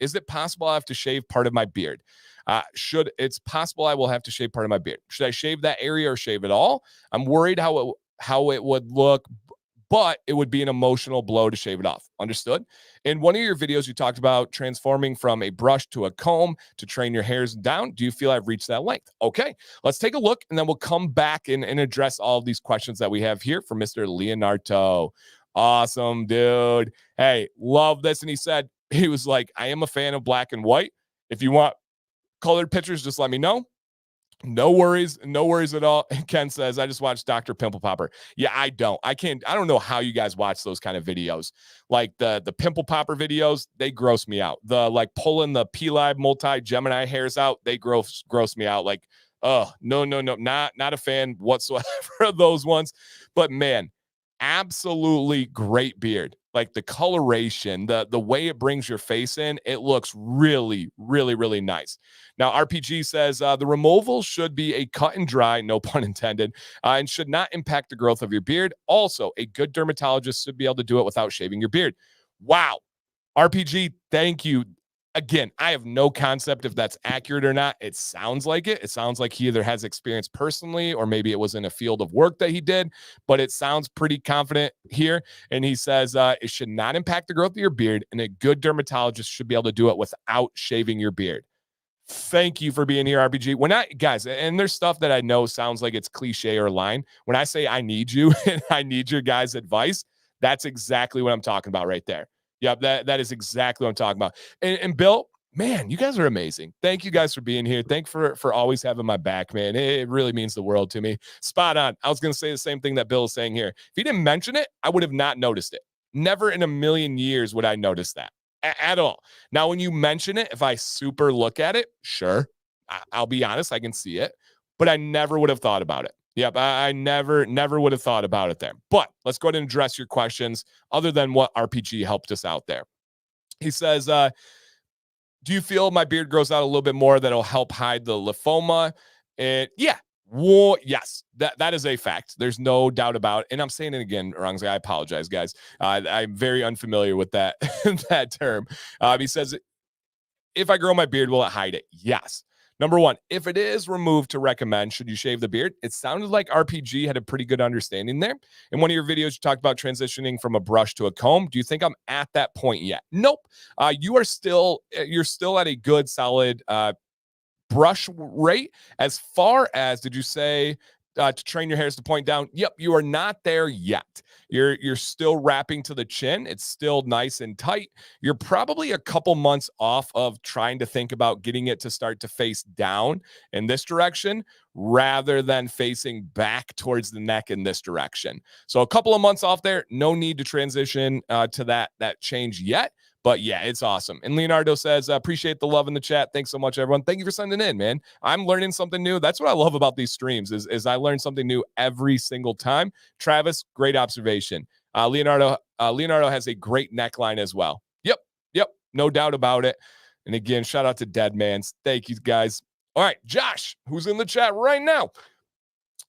I have to shave part of my beard? It's possible I will have to shave part of my beard. Should I shave that area or shave it all? I'm worried how it would look, but it would be an emotional blow to shave it off. Understood? In one of your videos, you talked about transforming from a brush to a comb to train your hairs down. Do you feel I've reached that length? Okay, let's take a look, and then we'll come back and address all of these questions that we have here from Mr. Leonardo. Awesome, dude. Hey, love this. And he was like, I am a fan of black and white. If you want colored pictures, just let me know. No worries at all. Ken says, I just watched Dr. Pimple Popper. Yeah, I don't know how you guys watch those kind of videos. Like the Pimple Popper videos, they gross me out. The like pulling the P-Lib multi-Gemini hairs out, they gross me out. Like, oh, no, not a fan whatsoever of those ones. But man, absolutely great beard. Like the coloration, the way it brings your face in, it looks really, really, really nice. Now, RPG says the removal should be a cut and dry, no pun intended, and should not impact the growth of your beard. Also, a good dermatologist should be able to do it without shaving your beard. Wow. RPG, thank you. Again, I have no concept if that's accurate or not. It sounds like it. It sounds like he either has experience personally or maybe it was in a field of work that he did, but it sounds pretty confident here. And he says it should not impact the growth of your beard, and a good dermatologist should be able to do it without shaving your beard. Thank you for being here, RPG. When guys, and there's stuff that I know sounds like it's cliche or line. When I say I need you and I need your guys' advice, that's exactly what I'm talking about right there. Yep, that is exactly what I'm talking about. And Bill, man, you guys are amazing. Thank you guys for being here. Thank for always having my back, man. It really means the world to me. Spot on. I was going to say the same thing that Bill is saying here. If he didn't mention it, I would have not noticed it. Never in a million years would I notice that at all. Now, when you mention it, if I super look at it, sure, I'll be honest, I can see it, but I never would have thought about it. Yep, I never would have thought about it there. But let's go ahead and address your questions other than what RPG helped us out there. He says, do you feel my beard grows out a little bit more that'll help hide the lymphoma? Yeah. Well, yes, that is a fact. There's no doubt about it. And I'm saying it again wrong. I apologize, guys. I'm very unfamiliar with that, that term. He says, if I grow my beard, will it hide it? Yes. Number one, if it is removed to recommend, should you shave the beard? It sounded like RPG had a pretty good understanding there. In one of your videos, you talked about transitioning from a brush to a comb. Do you think I'm at that point yet? Nope. You're still at a good, solid brush rate. As far as, did you say to train your hairs to point down? Yep, you are not there yet. You're still wrapping to the chin. It's still nice and tight. You're probably a couple months off of trying to think about getting it to start to face down in this direction rather than facing back towards the neck in this direction. So a couple of months off there. No need to transition to that change yet. But yeah, it's awesome. And Leonardo says, appreciate the love in the chat. Thanks so much, everyone. Thank you for sending in, man. I'm learning something new. That's what I love about these streams is I learn something new every single time. Travis, great observation. Leonardo has a great neckline as well. Yep. No doubt about it. And again, shout out to Deadman. Thank you, guys. All right, Josh, who's in the chat right now.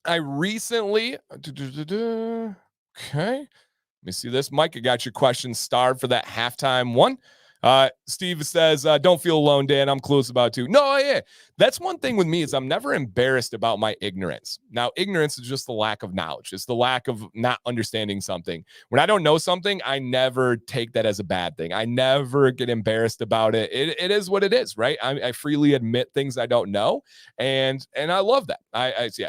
I recently, okay. Let me see this. Mike, I got your question starved for that halftime one. Steve says, don't feel alone, Dan. I'm clueless about it too. No, yeah. That's one thing with me is I'm never embarrassed about my ignorance. Now, ignorance is just the lack of knowledge. It's the lack of not understanding something. When I don't know something, I never take that as a bad thing. I never get embarrassed about it. It is what it is, right? I freely admit things I don't know. And I love that.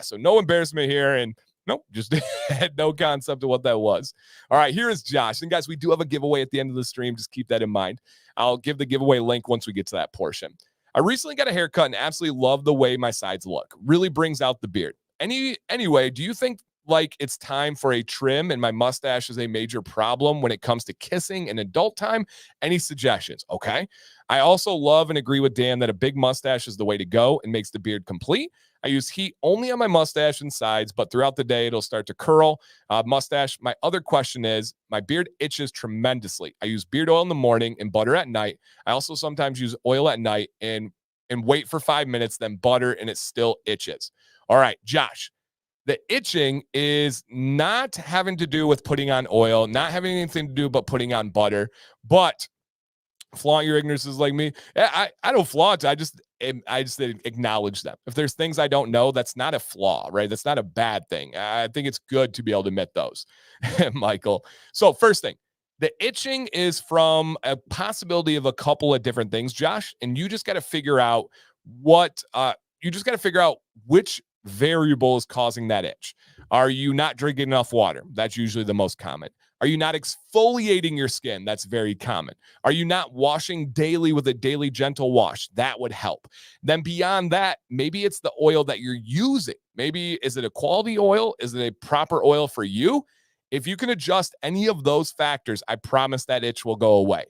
So no embarrassment here. And nope, just had no concept of what that was. All right, here is Josh. And guys, we do have a giveaway at the end of the stream. Just keep that in mind. I'll give the giveaway link once we get to that portion. I recently got a haircut and absolutely love the way my sides look. Really brings out the beard. Anyway, do you think like it's time for a trim and my mustache is a major problem when it comes to kissing in adult time. Any suggestions? Okay. I also love and agree with Dan that a big mustache is the way to go and makes the beard complete. I use heat only on my mustache and sides, but throughout the day, it'll start to curl. Mustache. My other question is my beard itches tremendously. I use beard oil in the morning and butter at night. I also sometimes use oil at night and wait for 5 minutes, then butter, and it still itches. All right, Josh. The itching is not having to do with putting on oil, not having anything to do but putting on butter, but flaunt your ignorances like me. I don't flaunt. I just acknowledge them. If there's things I don't know, that's not a flaw, right? That's not a bad thing. I think it's good to be able to admit those, Michael. So first thing, the itching is from a possibility of a couple of different things, Josh, and you just got to figure out which variable is causing that itch. Are you not drinking enough water? That's usually the most common. Are you not exfoliating your skin? That's very common. Are you not washing daily with a daily gentle wash? That would help. Then beyond that, maybe it's the oil that you're using. Maybe is it a quality oil? Is it a proper oil for you? If you can adjust any of those factors, I promise that itch will go away.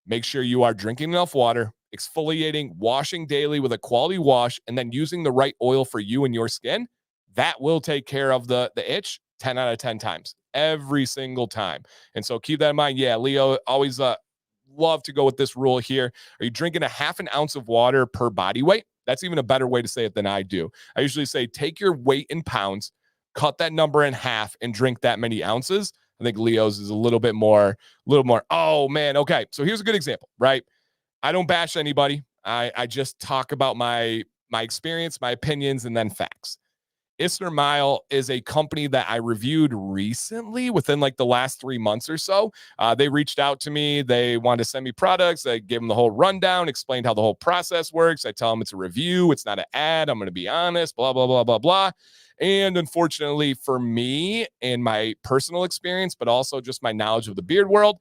Make sure you are drinking enough water, exfoliating, washing daily with a quality wash, and then using the right oil for you and your skin. That will take care of the itch 10 out of 10 times, every single time. And so keep that in mind. Yeah, Leo, always love to go with this rule here. Are you drinking a half an ounce of water per body weight? That's even a better way to say it than I do. I usually say take your weight in pounds, cut that number in half, and drink that many ounces. I think Leo's is a little more. Oh, man. Okay. So here's a good example, right? I don't bash anybody. I just talk about my experience, my opinions, and then facts. Isner Mile is a company that I reviewed recently within like the last 3 months or so. They reached out to me. They wanted to send me products. I gave them the whole rundown, explained how the whole process works. I tell them it's a review. It's not an ad. I'm going to be honest, blah, blah, blah, blah, blah. And unfortunately for me and my personal experience, but also just my knowledge of the beard world,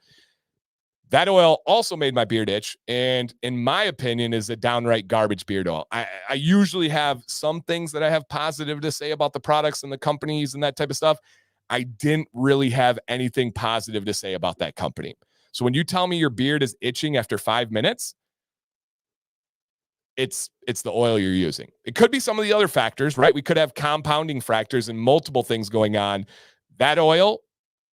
that oil also made my beard itch, and in my opinion, is a downright garbage beard oil. I usually have some things that I have positive to say about the products and the companies and that type of stuff. I didn't really have anything positive to say about that company. So when you tell me your beard is itching after 5 minutes, it's the oil you're using. It could be some of the other factors, right? We could have compounding factors and multiple things going on. That oil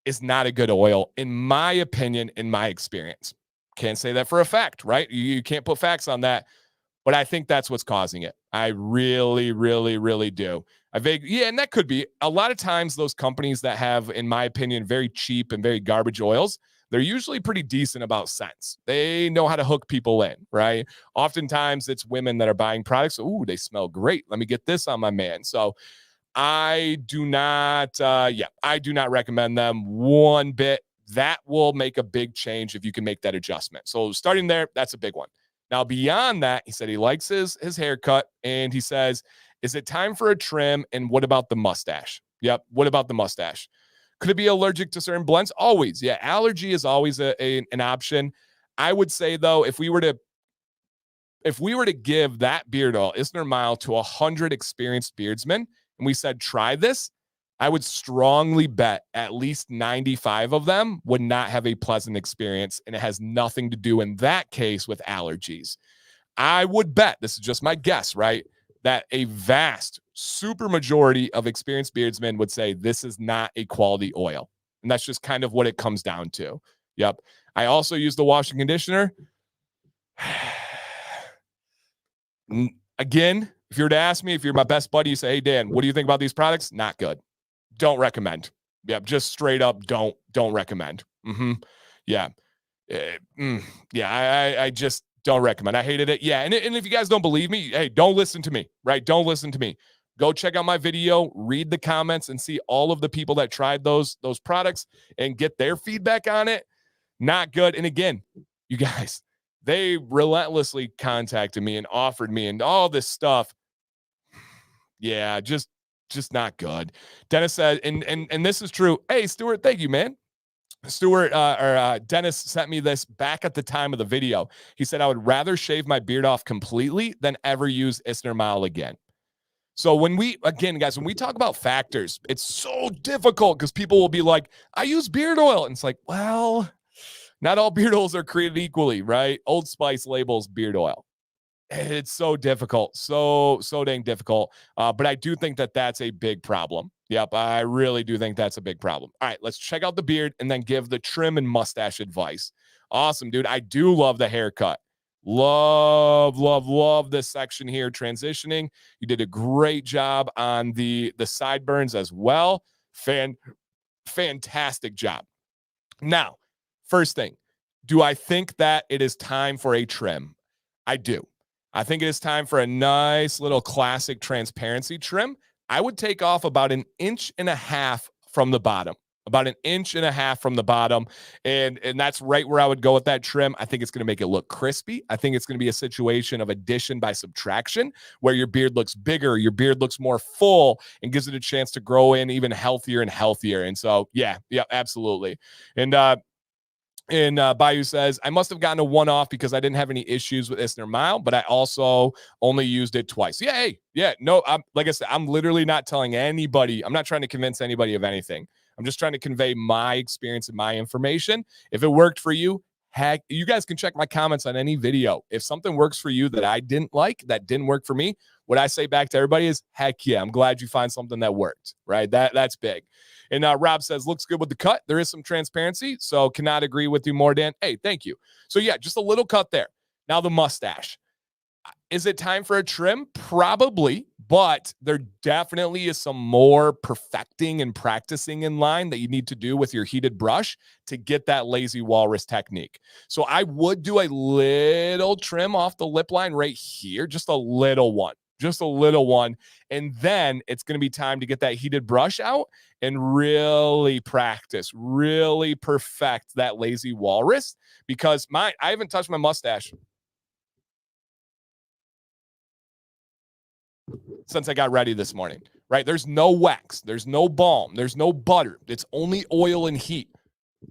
is not a good oil, in my opinion, in my experience. Can't say that for a fact, right? You can't put facts on that, but I think that's what's causing it. I really, really, really do. And that could be a lot of times those companies that have, in my opinion, very cheap and very garbage oils, they're usually pretty decent about scents. They know how to hook people in, right? Oftentimes it's women that are buying products. Ooh, they smell great. Let me get this on my man. So I do not recommend them one bit. That will make a big change if you can make that adjustment. So starting there, that's a big one. Now, beyond that, he said he likes his haircut, and he says, is it time for a trim? And what about the mustache? Yep. What about the mustache? Could it be allergic to certain blends? Always. Yeah. Allergy is always an option. I would say, though, if we were to give that beard oil, Isner Mile, to 100 experienced beardsmen, and we said, try this, I would strongly bet at least 95 of them would not have a pleasant experience. And it has nothing to do in that case with allergies. I would bet, this is just my guess, right, that a vast super majority of experienced beardsmen would say this is not a quality oil. And that's just kind of what it comes down to. Yep. I also use the washing conditioner. Again, if you were to ask me, if you're my best buddy, you say, hey, Dan, what do you think about these products? Not good. Don't recommend. Yep. Just straight up don't recommend. Yeah. I just don't recommend. I hated it. Yeah. And if you guys don't believe me, hey, don't listen to me, right? Don't listen to me. Go check out my video, read the comments, and see all of the people that tried those products and get their feedback on it. Not good. And again, you guys, they relentlessly contacted me and offered me and all this stuff. Yeah, just not good. Dennis said, and this is true. Hey, Stuart, thank you, man. Dennis sent me this back at the time of the video. He said, I would rather shave my beard off completely than ever use Isner Mile again. So when we, again, guys, when we talk about factors, it's so difficult because people will be like, I use beard oil. And it's like, well, not all beard oils are created equally, right? Old Spice labels beard oil. It's so difficult, so dang difficult. But I do think that that's a big problem. Yep, I really do think that's a big problem. All right, let's check out the beard and then give the trim and mustache advice. Awesome, dude. I do love the haircut. Love this section here. Transitioning. You did a great job on the sideburns as well. Fantastic job. Now, first thing, do I think that it is time for a trim? I do. I think it is time for a nice little classic transparency trim. I would take off about 1.5 inches from the bottom, about 1.5 inches from the bottom. And that's right where I would go with that trim. I think it's going to make it look crispy. I think it's going to be a situation of addition by subtraction where your beard looks bigger, your beard looks more full and gives it a chance to grow in even healthier and healthier. And so, yeah, absolutely. And Bayou says, I must have gotten a one-off because I didn't have any issues with Isner Mile, but I also only used it twice. No, like I said, I'm literally not telling anybody. I'm not trying to convince anybody of anything. I'm just trying to convey my experience and my information. If it worked for you, heck, you guys can check my comments on any video. If something works for you that I didn't like, that didn't work for me, what I say back to everybody is, heck yeah, I'm glad you find something that worked, right? That's big. And Rob says, looks good with the cut. There is some transparency, so cannot agree with you more, Dan. Hey, thank you. So yeah, just a little cut there. Now the mustache. Is it time for a trim? Probably, but there definitely is some more perfecting and practicing in line that you need to do with your heated brush to get that lazy walrus technique. So I would do a little trim off the lip line right here, just a little one. And then it's going to be time to get that heated brush out and really practice, really perfect that lazy walrus, because I haven't touched my mustache since I got ready this morning, right? There's no wax, there's no balm, there's no butter. It's only oil and heat.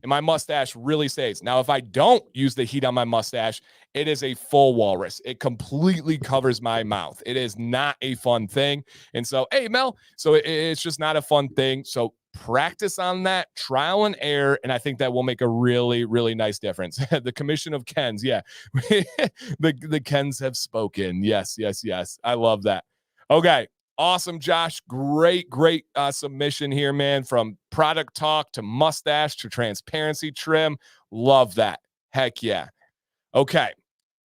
And my mustache really stays. Now, if I don't use the heat on my mustache, it is a full walrus. It completely covers my mouth. It is not a fun thing. And so, hey, Mel, so it's just not a fun thing. So practice on that, trial and error, and I think that will make a really, really nice difference. The commission of Kens, yeah. the Kens have spoken. Yes. I love that. Okay. Awesome, Josh. Great submission here, man. From product talk to mustache to transparency trim. Love that. Heck yeah. Okay.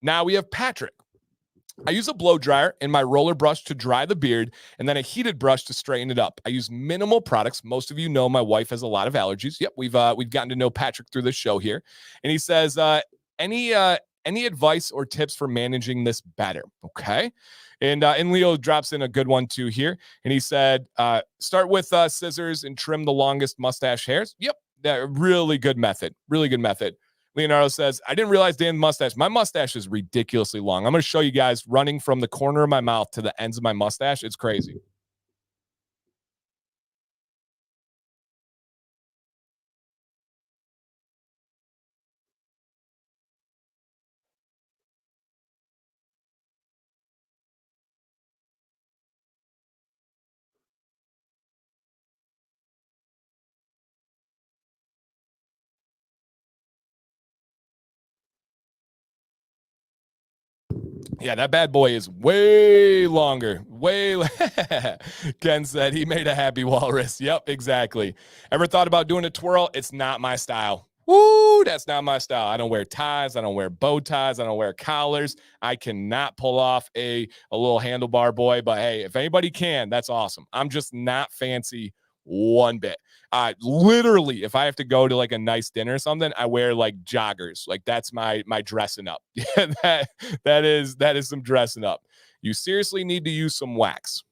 Now we have Patrick. I use a blow dryer and my roller brush to dry the beard and then a heated brush to straighten it up. I use minimal products. Most of you know my wife has a lot of allergies. Yep, we've gotten to know Patrick through this show here. And he says, any advice or tips for managing this better? Okay. And Leo drops in a good one too here. And he said, start with scissors and trim the longest mustache hairs. Yep. That really good method. Leonardo says, I didn't realize Dan's mustache. My mustache is ridiculously long. I'm going to show you guys running from the corner of my mouth to the ends of my mustache. It's crazy. Yeah, that bad boy is way longer. Ken said he made a happy walrus. Yep, exactly. Ever thought about doing a twirl? It's not my style. Woo, that's not my style. I don't wear ties. I don't wear bow ties. I don't wear collars. I cannot pull off a little handlebar boy. But hey, if anybody can, that's awesome. I'm just not fancy one bit. Literally, if I have to go to like a nice dinner or something, I wear like joggers. Like that's my dressing up. that is some dressing up. You seriously need to use some wax.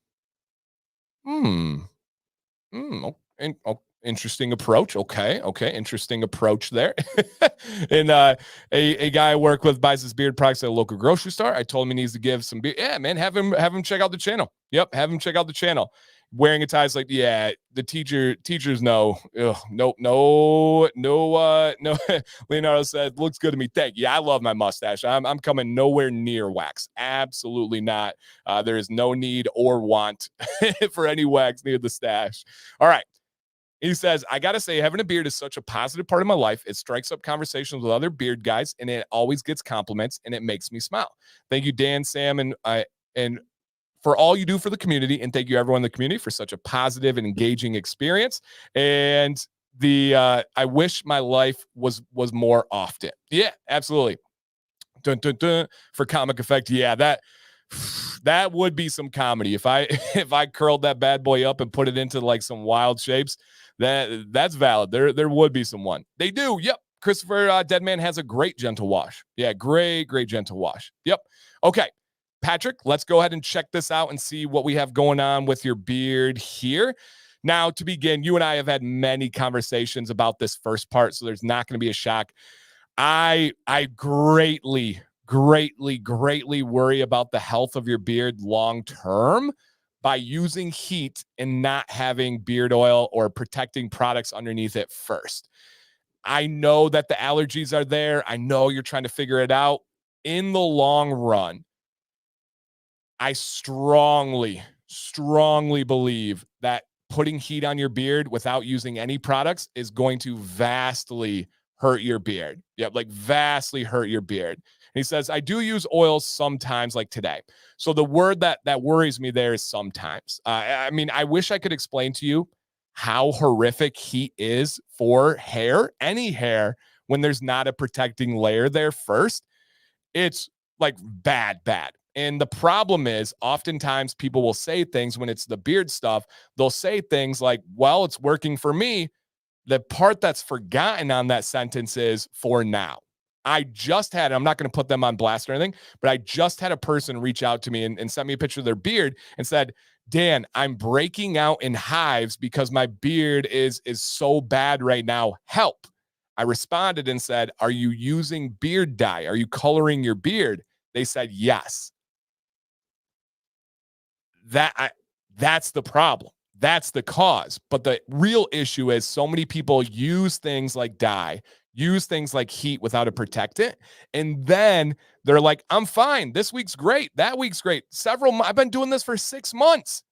Interesting approach. Okay. Interesting approach there. And a guy I work with buys his beard products at a local grocery store. I told him he needs to give some beard. Yeah, man, have him check out the channel. Yep, have him check out the channel. Wearing a tie is like, yeah, the teachers know. Ugh, nope, no. Leonardo said, looks good to me. Thank you. Yeah, I love my mustache. I'm coming nowhere near wax. Absolutely not. There is no need or want for any wax near the stash. All right. He says, I got to say, having a beard is such a positive part of my life. It strikes up conversations with other beard guys, and it always gets compliments, and it makes me smile. Thank you, Dan, Sam, and for all you do for the community. And thank you, everyone in the community, for such a positive and engaging experience. And I wish my life was more often. Yeah, absolutely. Dun, dun, dun, for comic effect. Yeah, that would be some comedy if I if I curled that bad boy up and put it into like some wild shapes. That's valid. There would be some one. They do. Yep. Christopher Deadman has a great gentle wash. Yeah, great gentle wash. Yep. Okay. Patrick, let's go ahead and check this out and see what we have going on with your beard here. Now, to begin, you and I have had many conversations about this first part, so there's not going to be a shock. I greatly worry about the health of your beard long term by using heat and not having beard oil or protecting products underneath it first. I know that the allergies are there. I know you're trying to figure it out. In the long run, I strongly believe that putting heat on your beard without using any products is going to vastly hurt your beard. Yeah, like vastly hurt your beard. And he says, I do use oils sometimes, like today. So the word that worries me there is sometimes. I mean, I wish I could explain to you how horrific heat is for hair, any hair, when there's not a protecting layer there first. It's like bad. And the problem is oftentimes people will say things when it's the beard stuff. They'll say things like, well, it's working for me. The part that's forgotten on that sentence is for now. I just had, I'm not going to put them on blast or anything, but I just had a person reach out to me and sent me a picture of their beard and said, Dan, I'm breaking out in hives because my beard is so bad right now. Help. I responded and said, are you using beard dye? Are you coloring your beard? They said, yes. That's the problem. That's the cause. But the real issue is so many people use things like dye, use things like heat without a protectant. And then they're like, I'm fine. This week's great. That week's great. I've been doing this for 6 months.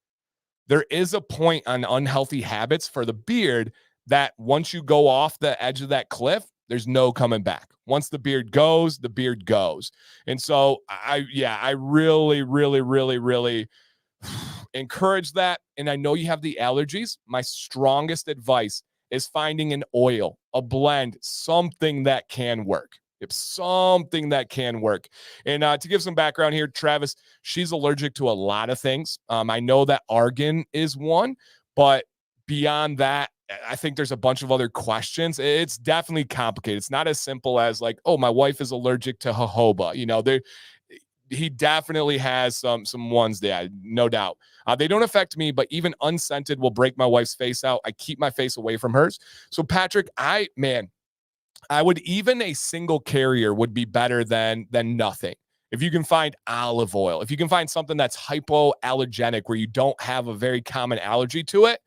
There is a point on unhealthy habits for the beard that once you go off the edge of that cliff, there's no coming back. Once the beard goes, the beard goes. And so I really encourage that. And I know you have the allergies. My strongest advice is finding an oil, a blend, something that can work. If something that can work. And to give some background here, Travis, she's allergic to a lot of things. I know that argan is one, but beyond that, I think there's a bunch of other questions. It's definitely complicated. It's not as simple as like, oh, my wife is allergic to jojoba. You know, he definitely has some ones there, no doubt. They don't affect me, but even unscented will break my wife's face out. I keep my face away from hers. So Patrick, I would, even a single carrier would be better than nothing. If you can find olive oil, if you can find something that's hypoallergenic where you don't have a very common allergy to it,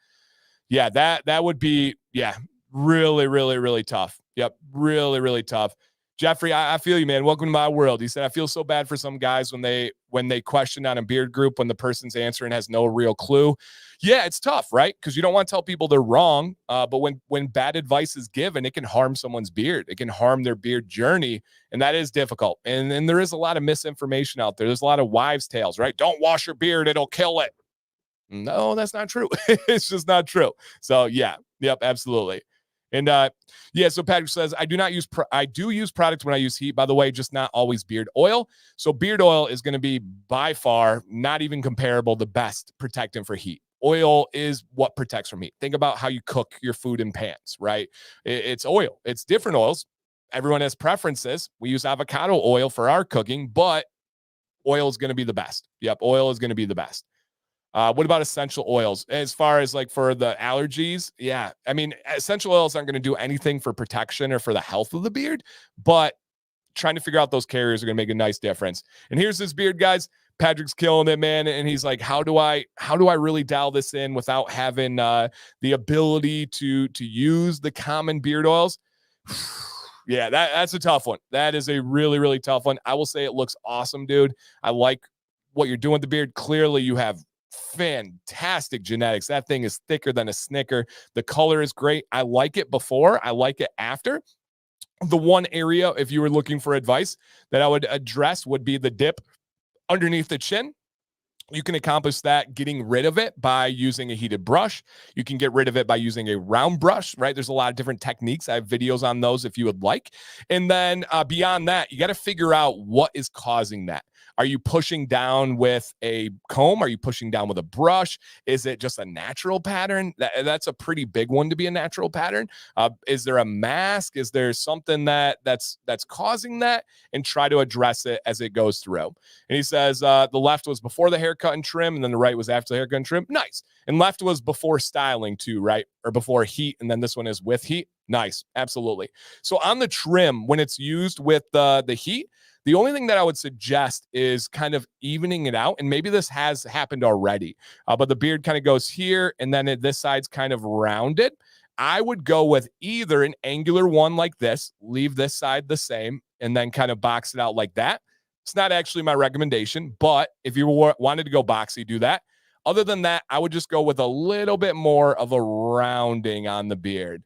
yeah, that would be, really tough. Yep, really tough. Jeffrey, I feel you, man. Welcome to my world. He said, I feel so bad for some guys when they question on a beard group when the person's answering has no real clue. Yeah, it's tough, right? Because you don't want to tell people they're wrong. But when bad advice is given, it can harm someone's beard. It can harm their beard journey. And that is difficult. And there is a lot of misinformation out there. There's a lot of wives' tales, right? Don't wash your beard. It'll kill it. No, that's not true. It's just not true. So yeah, yep, absolutely. And so Patrick says, I do use products when I use heat, by the way, just not always beard oil. So beard oil is going to be by far, not even comparable, the best protectant for heat. Oil is what protects from heat. Think about how you cook your food in pans, right? It's oil. It's different oils. Everyone has preferences. We use avocado oil for our cooking, but oil is going to be the best. Yep, oil is going to be the best. What about essential oils? As far as like for the allergies, yeah. I mean, essential oils aren't going to do anything for protection or for the health of the beard, but trying to figure out those carriers are going to make a nice difference. And here's this beard, guys. Patrick's killing it, man. And he's like, how do I really dial this in without having the ability to use the common beard oils? Yeah, that's a tough one. That is a really, really tough one. I will say it looks awesome, dude. I like what you're doing with the beard. Clearly, you have fantastic genetics. That thing is thicker than a Snicker. The color is great. I like it before. I like it after. The one area, if you were looking for advice, that I would address would be the dip underneath the chin. You can accomplish that getting rid of it by using a heated brush. You can get rid of it by using a round brush, right? There's a lot of different techniques. I have videos on those if you would like. And then beyond that, you got to figure out what is causing that. Are you pushing down with a comb? Are you pushing down with a brush? Is it just a natural pattern? That's a pretty big one to be a natural pattern. Is there a mask? Is there something that's causing that? And try to address it as it goes through. And he says the left was before the haircut and trim, and then the right was after the haircut and trim. Nice. And left was before styling too, right? Or before heat, and then this one is with heat. Nice. Absolutely. So on the trim, when it's used with the heat, the only thing that I would suggest is kind of evening it out. And maybe this has happened already, but the beard kind of goes here, and then this side's kind of rounded. I would go with either an angular one like this, leave this side the same, and then kind of box it out like that. It's not actually my recommendation, but if you wanted to go boxy, do that. Other than that, I would just go with a little bit more of a rounding on the beard,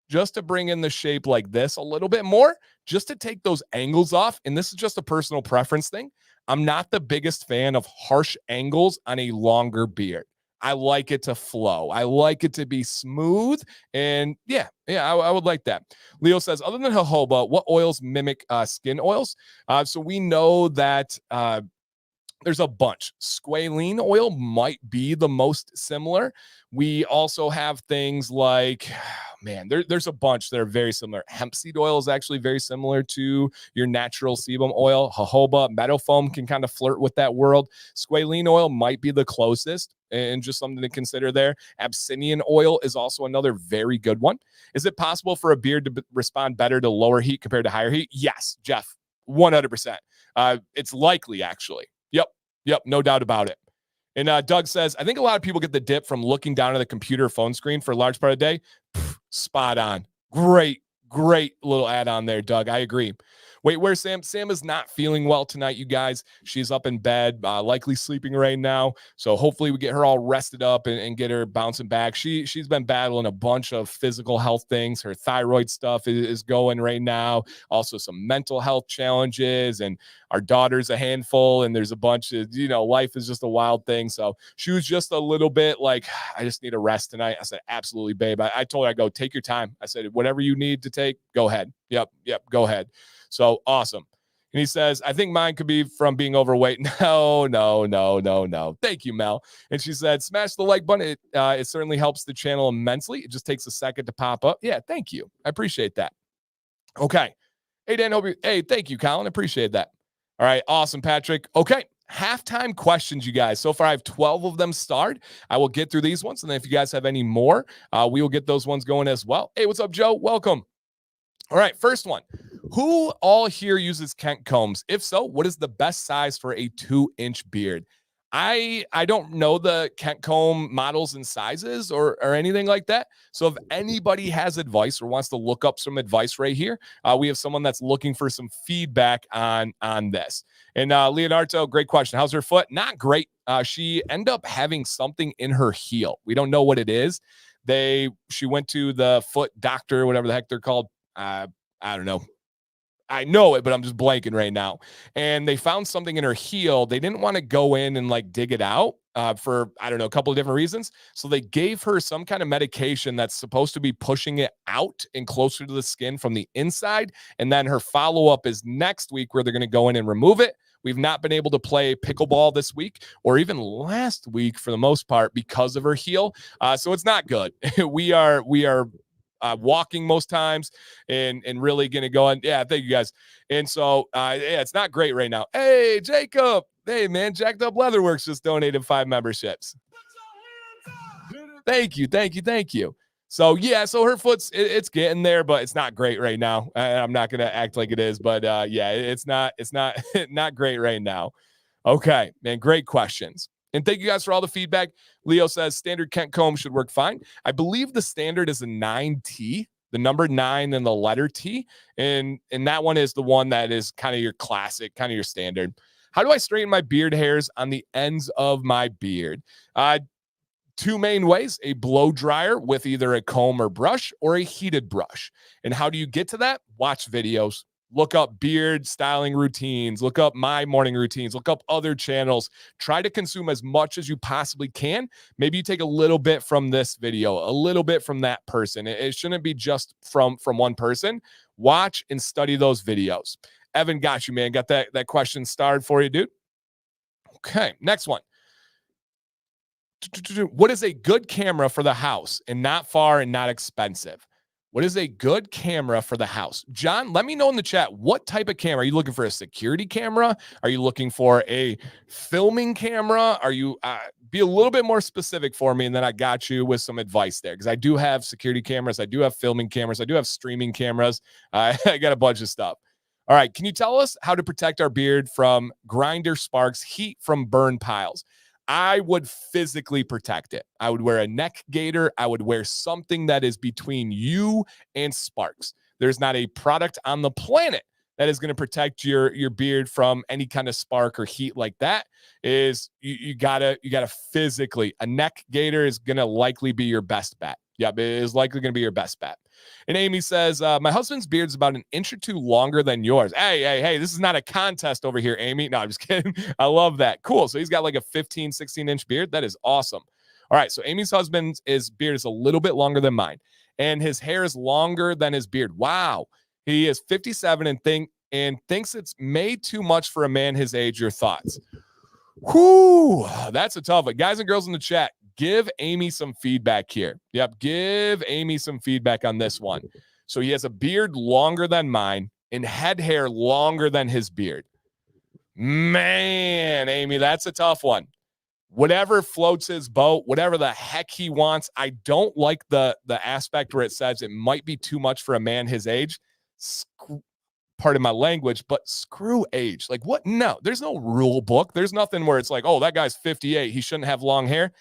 just to bring in the shape like this a little bit more, just to take those angles off. And this is just a personal preference thing. I'm not the biggest fan of harsh angles on a longer beard. I like it to flow. I like it to be smooth. And I would like that. Leo says, other than jojoba, what oils mimic skin oils? So we know that there's a bunch. Squalene oil might be the most similar. We also have things like, there's a bunch that are very similar. Hemp seed oil is actually very similar to your natural sebum oil. Jojoba, meadow foam can kind of flirt with that world. Squalene oil might be the closest, and just something to consider there. Abyssinian oil is also another very good one. Is it possible for a beard to respond better to lower heat compared to higher heat? Yes, Jeff, 100%. It's likely, actually. Yep, no doubt about it. And Doug says, I think a lot of people get the dip from looking down at the computer phone screen for a large part of the day. Spot on. Great little add-on there, Doug. I agree. Wait, where's Sam? Sam is not feeling well tonight, you guys. She's up in bed, likely sleeping right now. So hopefully we get her all rested up and get her bouncing back. She's been battling a bunch of physical health things. Her thyroid stuff is going right now. Also some mental health challenges, and our daughter's a handful, and there's a bunch of, life is just a wild thing. So she was just a little bit like, I just need a rest tonight. I said, absolutely, babe. I told her, I go, take your time. I said, whatever you need to take, go ahead. Yep, go ahead. So awesome. And he says, I think mine could be from being overweight. No. Thank you, Mel. And she said, smash the like button. It certainly helps the channel immensely. It just takes a second to pop up. Yeah, thank you. I appreciate that. Okay. Hey, Dan, thank you, Colin. Appreciate that. All right. Awesome, Patrick. Okay. Halftime questions, you guys. So far, I have 12 of them starred. I will get through these ones. And then if you guys have any more, we will get those ones going as well. Hey, what's up, Joe? Welcome. All right, first one. Who all here uses Kent combs? If so, what is the best size for a 2-inch beard? I don't know the Kent comb models and sizes or anything like that. So if anybody has advice or wants to look up some advice right here, we have someone that's looking for some feedback on this. And Leonardo, great question. How's her foot? Not great. She ended up having something in her heel. We don't know what it is. She went to the foot doctor, whatever the heck they're called. I don't know. I know it, but I'm just blanking right now. And they found something in her heel. They didn't want to go in and dig it out for, I don't know, a couple of different reasons. So they gave her some kind of medication that's supposed to be pushing it out and closer to the skin from the inside. And then her follow-up is next week where they're going to go in and remove it. We've not been able to play pickleball this week or even last week for the most part because of her heel. So it's not good. We are walking most times and really going to go on. Yeah, thank you guys. And so, it's not great right now. Hey, Jacob. Hey, man, Jacked Up Leatherworks just donated 5 memberships. Thank you. So, so her foot's, it's getting there, but it's not great right now. I'm not going to act like it is, but it's not not great right now. Okay, man, great questions. And thank you guys for all the feedback. Leo says standard Kent comb should work fine. I believe the standard is a 9T, the number 9 and the letter T. And that one is the one that is kind of your classic, kind of your standard. How do I straighten my beard hairs on the ends of my beard? Two main ways: a blow dryer with either a comb or brush, or a heated brush. And how do you get to that? Watch videos. Look up beard styling routines, look up my morning routines, look up other channels. Try to consume as much as you possibly can. Maybe you take a little bit from this video, a little bit from that person. It shouldn't be just from one person. Watch and study those videos. Evan, got you, man. Got that question starred for you, dude. Okay, next one. What is a good camera for the house and not far and not expensive? What is a good camera for the house? John, let me know in the chat, what type of camera? Are you looking for a security camera? Are you looking for a filming camera? Are you, be a little bit more specific for me, and then I got you with some advice there, because I do have security cameras. I do have filming cameras. I do have streaming cameras. I got a bunch of stuff. All right. Can you tell us how to protect our beard from grinder sparks, heat from burn piles? I would physically protect it. I would wear a neck gaiter. I would wear something that is between you and sparks. There's not a product on the planet that is going to protect your beard from any kind of spark or heat like that. Is you gotta physically, a neck gaiter is going to likely be your best bet. Yep, it is likely going to be your best bet. And Amy says, my husband's beard's about an inch or two longer than yours. Hey, this is not a contest over here, Amy. No, I'm just kidding. I love that. Cool. So he's got like a 15, 16-inch beard. That is awesome. All right. So Amy's husband's beard is a little bit longer than mine, and his hair is longer than his beard. Wow. He is 57 and thinks it's made too much for a man his age. Your thoughts? Whoo, that's a tough one. Guys and girls in the chat, give Amy some feedback here. Yep, give Amy some feedback on this one. So he has a beard longer than mine and head hair longer than his beard. Man, Amy, that's a tough one. Whatever floats his boat, whatever the heck he wants. I don't like the aspect where it says it might be too much for a man his age. Pardon my language, but screw age. Like, what? No, there's no rule book. There's nothing where it's like, oh, that guy's 58. He shouldn't have long hair.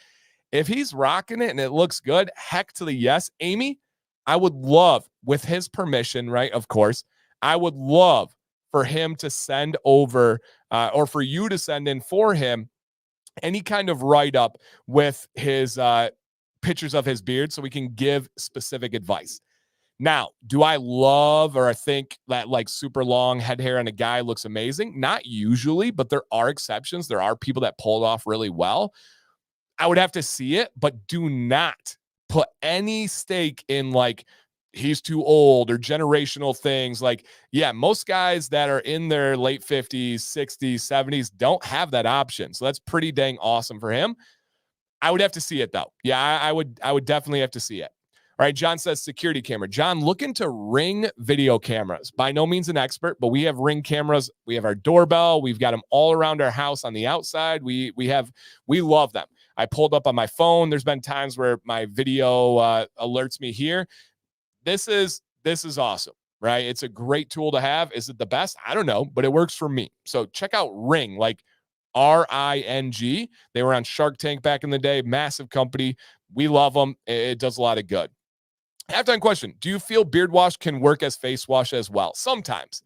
If he's rocking it and it looks good, heck to the yes. Amy, I would love, with his permission, right? Of course, I would love for him to send over or for you to send in for him any kind of write-up with his pictures of his beard so we can give specific advice. Now, do I love or I think that like super long head hair on a guy looks amazing? Not usually, but there are exceptions. There are people that pull it off really well. I would have to see it, but do not put any stake in like he's too old or generational things. Like, yeah, most guys that are in their late 50s, 60s, 70s don't have that option. So that's pretty dang awesome for him. I would have to see it though. Yeah, I would definitely have to see it. All right, John says security camera. John, look into Ring video cameras. By no means an expert, but we have Ring cameras. We have our doorbell. We've got them all around our house on the outside. We love them. I pulled up on my phone. There's been times where my video alerts me here. This is awesome, right? It's a great tool to have. Is it the best? I don't know, but it works for me. So check out Ring, like RING. They were on Shark Tank back in the day. Massive company. We love them. It does a lot of good. Halftime question. Do you feel beard wash can work as face wash as well? Sometimes.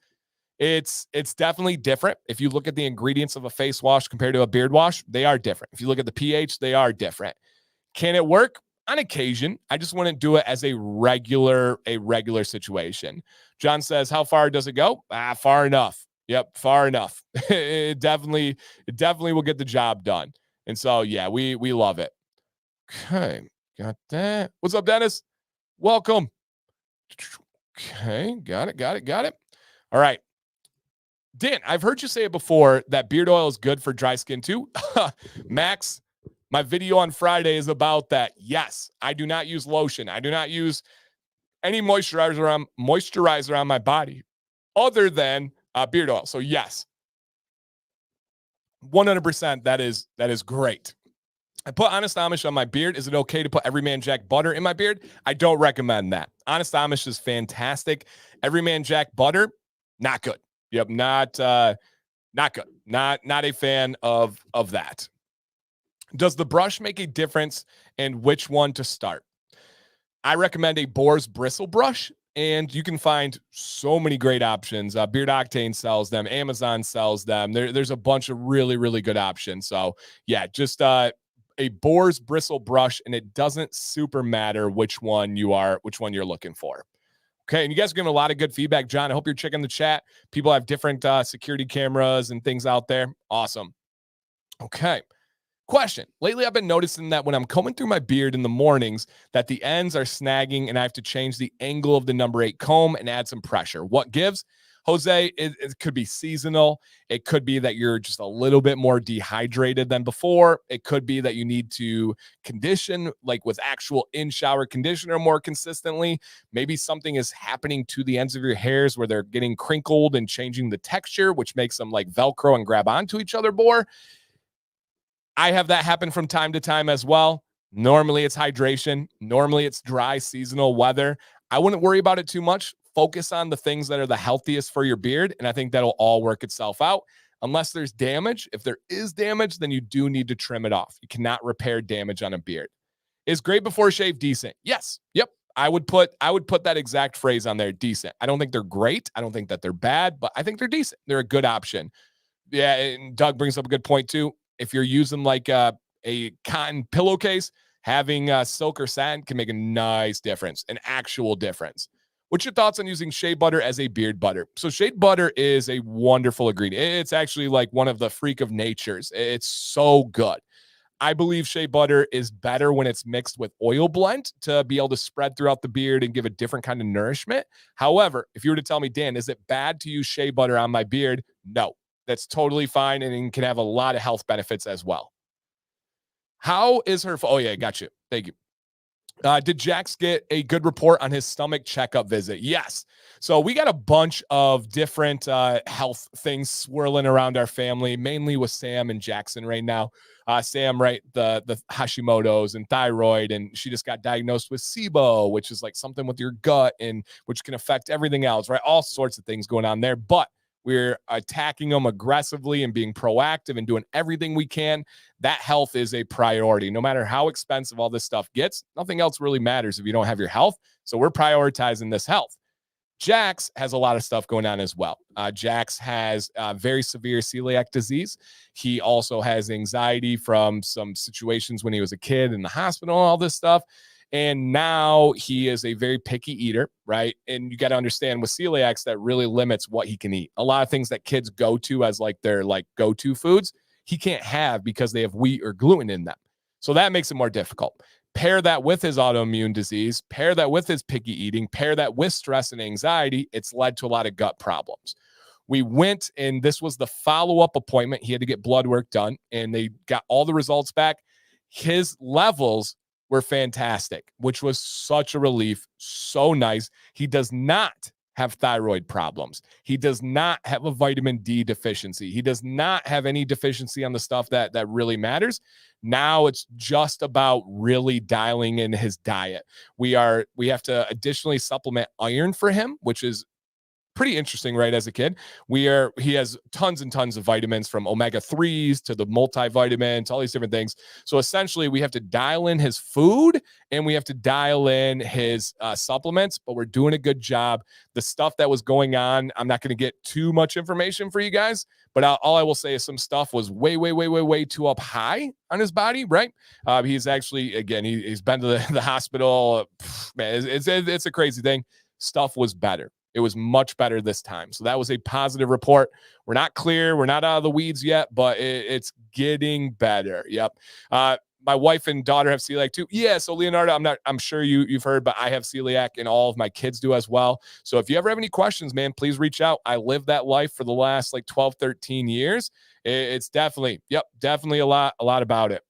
It's definitely different. If you look at the ingredients of a face wash compared to a beard wash, they are different. If you look at the pH, they are different. Can it work? On occasion. I just wouldn't do it as a regular situation. John says, how far does it go? Far enough. Yep, far enough. it definitely will get the job done. And so, yeah, we love it. Okay, got that. What's up, Dennis? Welcome. Okay, got it. All right. Dan, I've heard you say it before that beard oil is good for dry skin too. Max, my video on Friday is about that. Yes, I do not use lotion. I do not use any moisturizer on my body other than beard oil. So yes, 100%. That is great. I put Honest Amish on my beard. Is it okay to put Everyman Jack butter in my beard? I don't recommend that. Honest Amish is fantastic. Everyman Jack butter, not good. Yep, not Not good. Not a fan of that. Does the brush make a difference in which one to start? I recommend a Boar's bristle brush, and you can find so many great options. Beard Octane sells them. Amazon sells them. There's a bunch of really, really good options. So yeah, just a Boar's bristle brush, and it doesn't super matter which one you're looking for. Okay, and you guys are giving a lot of good feedback, John. I hope you're checking the chat. People have different security cameras and things out there. Awesome. Okay. Question. Lately, I've been noticing that when I'm combing through my beard in the mornings, that the ends are snagging and I have to change the angle of the number 8 comb and add some pressure. What gives? Jose, it could be seasonal. It could be that you're just a little bit more dehydrated than before. It could be that you need to condition, like with actual in-shower conditioner more consistently. Maybe something is happening to the ends of your hairs where they're getting crinkled and changing the texture, which makes them like Velcro and grab onto each other more. I have that happen from time to time as well. Normally it's hydration. Normally it's dry seasonal weather. I wouldn't worry about it too much. Focus on the things that are the healthiest for your beard, and I think that'll all work itself out. Unless there's damage. If there is damage, then you do need to trim it off. You cannot repair damage on a beard. Is great before shave decent? Yes. Yep. I would put that exact phrase on there, decent. I don't think they're great. I don't think that they're bad, but I think they're decent. They're a good option. Yeah, and Doug brings up a good point too. If you're using like a cotton pillowcase, having silk or satin can make a nice difference, an actual difference. What's your thoughts on using shea butter as a beard butter? So shea butter is a wonderful ingredient. It's actually like one of the freak of natures. It's so good. I believe shea butter is better when it's mixed with oil blend to be able to spread throughout the beard and give a different kind of nourishment. However, if you were to tell me, Dan, is it bad to use shea butter on my beard? No, that's totally fine and can have a lot of health benefits as well. How is her? Oh, yeah, got you. Thank you. Did Jax get a good report on his stomach checkup visit? Yes. So we got a bunch of different health things swirling around our family, mainly with Sam and Jackson right now. Sam, right, the Hashimoto's and thyroid, and she just got diagnosed with SIBO, which is like something with your gut and which can affect everything else, right? All sorts of things going on there. But we're attacking them aggressively and being proactive and doing everything we can. That health is a priority. No matter how expensive all this stuff gets, nothing else really matters if you don't have your health. So we're prioritizing this health. Jax has a lot of stuff going on as well. Jax has very severe celiac disease. He also has anxiety from some situations when he was a kid in the hospital and all this stuff. And now he is a very picky eater, right? And you got to understand with celiacs, that really limits what he can eat. A lot of things that kids go to as like their like go-to foods, he can't have because they have wheat or gluten in them. So that makes it more difficult. Pair that with his autoimmune disease, pair that with his picky eating, pair that with stress and anxiety, it's led to a lot of gut problems. We went, and this was the follow-up appointment. He had to get blood work done, and they got all the results back. His levels were fantastic, which was such a relief. So nice. He does not have thyroid problems. He does not have a vitamin D deficiency. He does not have any deficiency on the stuff that really matters. Now it's just about really dialing in his diet. We have to additionally supplement iron for him, which is pretty interesting, right? As a kid, he has tons and tons of vitamins, from omega-3s to the multivitamins, all these different things. So essentially we have to dial in his food and we have to dial in his supplements, but we're doing a good job. The stuff that was going on, I'm not going to get too much information for you guys, but all I will say is some stuff was way too up high on his body, right? He's actually, again, he's been to the hospital. Man, it's a crazy thing. Stuff was better. It was much better this time. So that was a positive report. We're not clear. We're not out of the weeds yet, but it's getting better. Yep. My wife and daughter have celiac too. Yeah. So Leonardo, I'm sure you've heard, but I have celiac and all of my kids do as well. So if you ever have any questions, man, please reach out. I lived that life for the last like 12, 13 years. It's definitely a lot about it.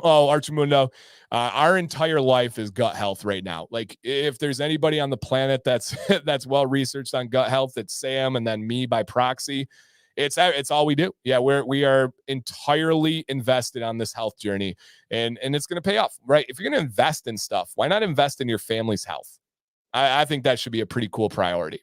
Oh, Archimundo, our entire life is gut health right now. Like, if there's anybody on the planet that's that's well researched on gut health, it's Sam, and then me by proxy. It's all we do. Yeah, we are entirely invested on this health journey, and it's going to pay off, right? If you're going to invest in stuff, why not invest in your family's health? I think that should be a pretty cool priority.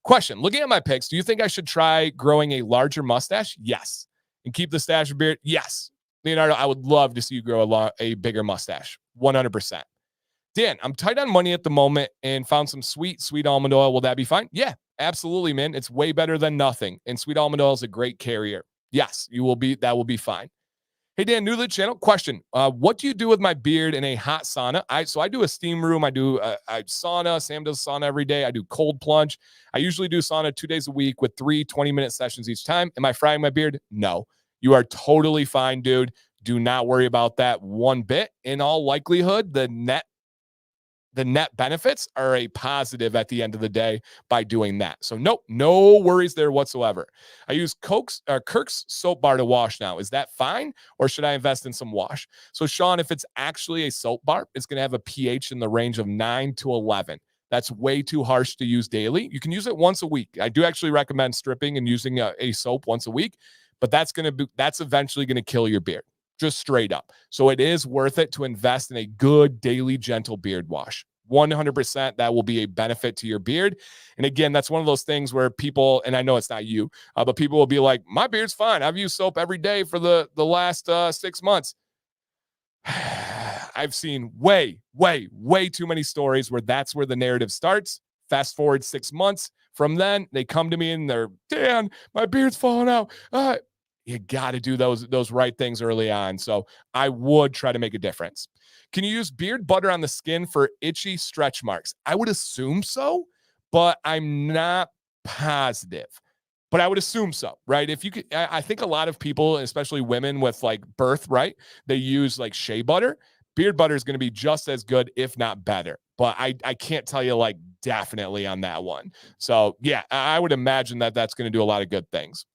Question, looking at my pics, do you think I should try growing a larger mustache? Yes. And keep the stash of beard? Yes. Leonardo, I would love to see you grow a bigger mustache. 100%. Dan, I'm tight on money at the moment and found some sweet almond oil. Will that be fine? Yeah, absolutely, man. It's way better than nothing. And sweet almond oil is a great carrier. Yes, that will be fine. Hey, Dan, new to the channel. Question, what do you do with my beard in a hot sauna? I do a steam room. I do a sauna. Sam does sauna every day. I do cold plunge. I usually do sauna 2 days a week with 3 20-minute sessions each time. Am I frying my beard? No. You are totally fine, dude. Do not worry about that one bit. In all likelihood, the net benefits are a positive at the end of the day by doing that. So nope, no worries there whatsoever. I use Kirk's soap bar to wash now. Is that fine? Or should I invest in some wash? So Shawn, if it's actually a soap bar, it's going to have a pH in the range of 9 to 11. That's way too harsh to use daily. You can use it once a week. I do actually recommend stripping and using a soap once a week, but that's eventually going to kill your beard. Just straight up. So it is worth it to invest in a good daily gentle beard wash. 100% that will be a benefit to your beard. And again, that's one of those things where people, and I know it's not you, but people will be like, my beard's fine. I've used soap every day for the last 6 months. I've seen way too many stories where that's where the narrative starts. Fast forward 6 months. From then, they come to me and they're, Dan, my beard's falling out. You got to do those right things early on. So I would try to make a difference. Can you use beard butter on the skin for itchy stretch marks? I would assume so, but I'm not positive. But I would assume so, right? If you could, I think a lot of people, especially women with like birth, right? They use like shea butter. Beard butter is going to be just as good, if not better. But I can't tell you like definitely on that one. So yeah, I would imagine that that's going to do a lot of good things.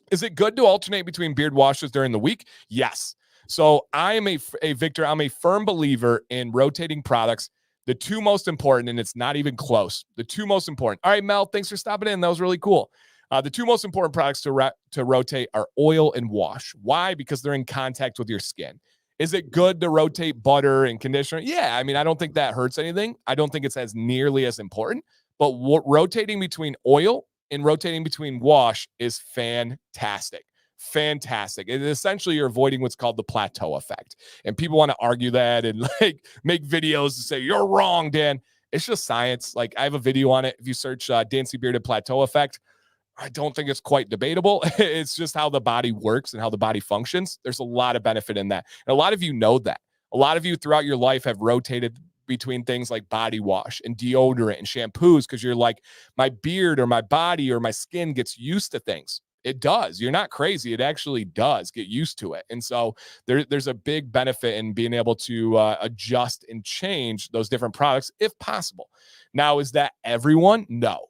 Is it good to alternate between beard washes during the week? Yes. So I am Victor. I'm a firm believer in rotating products. The two most important, and it's not even close. The two most important. All right, Mel, thanks for stopping in. That was really cool. The two most important products to rotate are oil and wash. Why? Because they're in contact with your skin. Is it good to rotate butter and conditioner? Yeah, I mean, I don't think that hurts anything. I don't think it's as nearly as important. But rotating between oil and rotating between wash is fantastic. Fantastic. And essentially, you're avoiding what's called the plateau effect. And people want to argue that and like make videos to say, you're wrong, Dan. It's just science. Like I have a video on it. If you search Dancy Bearded Plateau Effect, I don't think it's quite debatable. It's just how the body works and how the body functions. There's a lot of benefit in that. And a lot of you know that. A lot of you throughout your life have rotated between things like body wash and deodorant and shampoos because you're like, my beard or my body or my skin gets used to things. It does. You're not crazy. It actually does get used to it. And so there's a big benefit in being able to adjust and change those different products if possible. Now, is that everyone? No.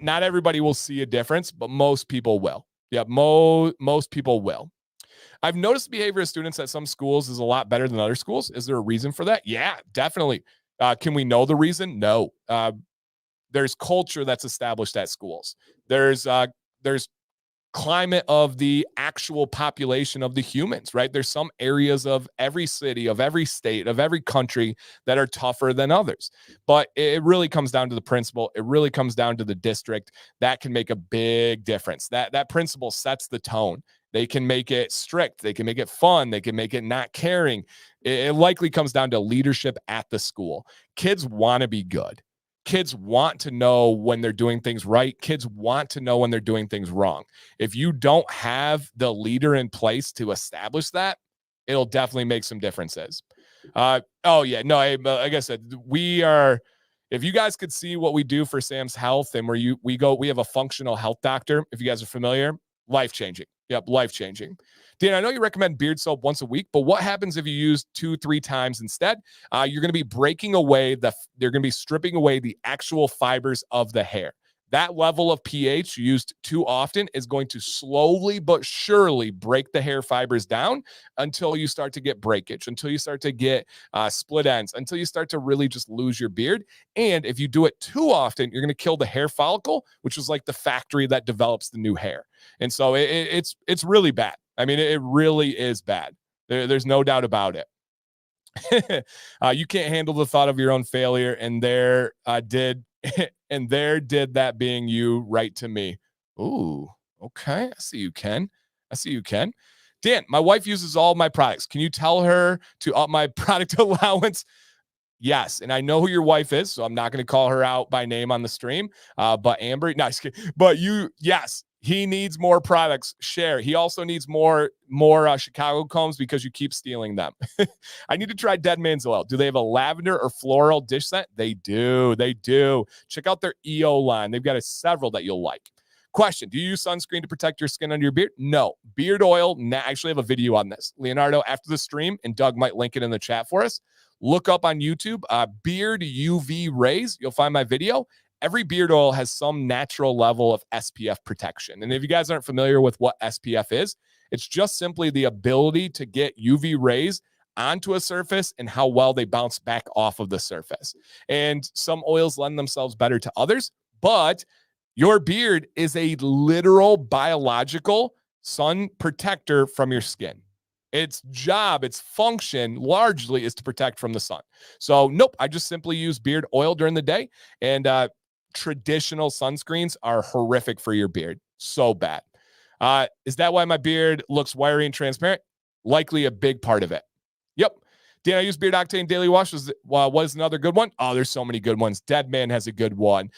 Not everybody will see a difference, but most people will. Yeah, most people will. I've noticed the behavior of students at some schools is a lot better than other schools. Is there a reason for that? Yeah, definitely. Can we know the reason? No. There's culture that's established at schools. There's climate of the actual population of the humans, right? There's some areas of every city, of every state, of every country that are tougher than others. But it really comes down to the principal. It really comes down to the district. That can make a big difference. That principal sets the tone. They can make it strict. They can make it fun. They can make it not caring. It likely comes down to leadership at the school. Kids want to be good. Kids want to know when they're doing things right. Kids want to know when they're doing things wrong. If you don't have the leader in place to establish that, it'll definitely make some differences. Like I said, if you guys could see what we do for Sam's health and we have a functional health doctor. If you guys are familiar, life-changing. Yep, life-changing. Dan, I know you recommend beard soap once a week, but what happens if you use 2-3 times instead? You're going to be breaking away they're going to be stripping away the actual fibers of the hair. That level of pH used too often is going to slowly but surely break the hair fibers down until you start to get breakage, until you start to get split ends, until you start to really just lose your beard. And if you do it too often, you're going to kill the hair follicle, which is like the factory that develops the new hair. And so it's really bad. I mean, it really is bad. There's no doubt about it. You can't handle the thought of your own failure, and And there did that being you right to me. Ooh, okay. I see you, Ken. I see you, Ken. Dan, my wife uses all my products. Can you tell her to up my product allowance? Yes, and I know who your wife is, so I'm not going to call her out by name on the stream. But Amber, nice, but yes, he needs more products. Share. He also needs more Chicago combs because you keep stealing them. I need to try Deadman's oil. Do they have a lavender or floral dish set? They do. They do. Check out their EO line. They've got several that you'll like. Question, do you use sunscreen to protect your skin under your beard? No. Beard oil, I actually have a video on this. Leonardo, after the stream, and Doug might link it in the chat for us. Look up on YouTube, beard UV rays. You'll find my video. Every beard oil has some natural level of SPF protection. And if you guys aren't familiar with what SPF is, it's just simply the ability to get UV rays onto a surface and how well they bounce back off of the surface. And some oils lend themselves better to others, but your beard is a literal biological sun protector from your skin. Its job, its function largely is to protect from the sun. So nope, I just simply use beard oil during the day, and traditional sunscreens are horrific for your beard. So bad. Is that why my beard looks wiry and transparent? Likely a big part of it. Yep. Dan, I use Beard Octane Daily Wash. What is another good one? Oh, there's so many good ones. Deadman has a good one.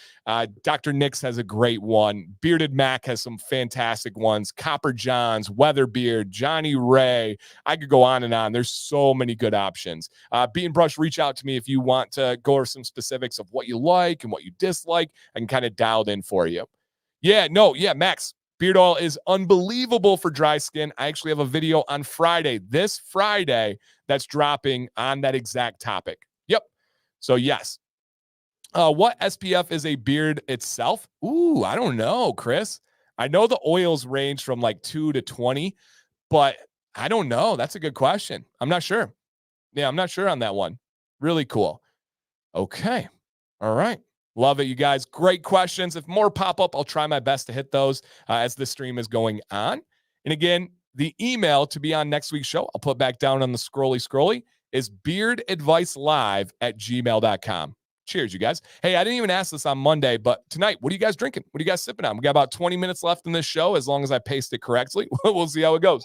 Dr. Nix has a great one. Bearded Mac has some fantastic ones. Copper Johns, Weatherbeard, Johnny Ray. I could go on and on. There's so many good options. Beat and Brush, reach out to me if you want to go over some specifics of what you like and what you dislike. I can kind of dial it in for you. Yeah, Max. Beard oil is unbelievable for dry skin. I actually have a video on Friday, this Friday, that's dropping on that exact topic. Yep. So yes. What SPF is a beard itself? Ooh, I don't know, Chris. I know the oils range from like 2 to 20, but I don't know. That's a good question. I'm not sure. Yeah, I'm not sure on that one. Really cool. Okay. All right. Love it, you guys. Great questions. If more pop up, I'll try my best to hit those as the stream is going on. And again, the email to be on next week's show, I'll put back down on the scrolly, is beardadvicelive@gmail.com. Cheers, you guys. Hey, I didn't even ask this on Monday, but tonight, what are you guys drinking? What are you guys sipping on? We got about 20 minutes left in this show, as long as I paced it correctly. We'll see how it goes.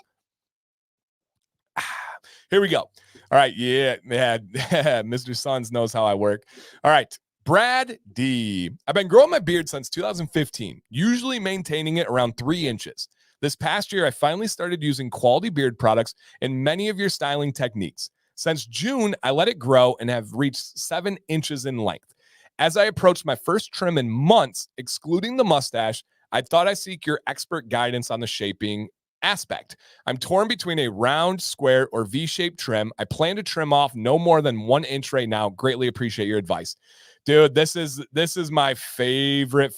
Here we go. All right. Yeah. Mr. Sons knows how I work. All right. Brad D. I've been growing my beard since 2015, usually maintaining it around 3 inches. This past year, I finally started using quality beard products and many of your styling techniques. Since June, I let it grow and have reached 7 inches in length. As I approached my first trim in months, excluding the mustache, I thought I'd seek your expert guidance on the shaping aspect. I'm torn between a round, square, or V-shaped trim. I plan to trim off no more than 1 inch right now. Greatly appreciate your advice. Dude, this is my favorite.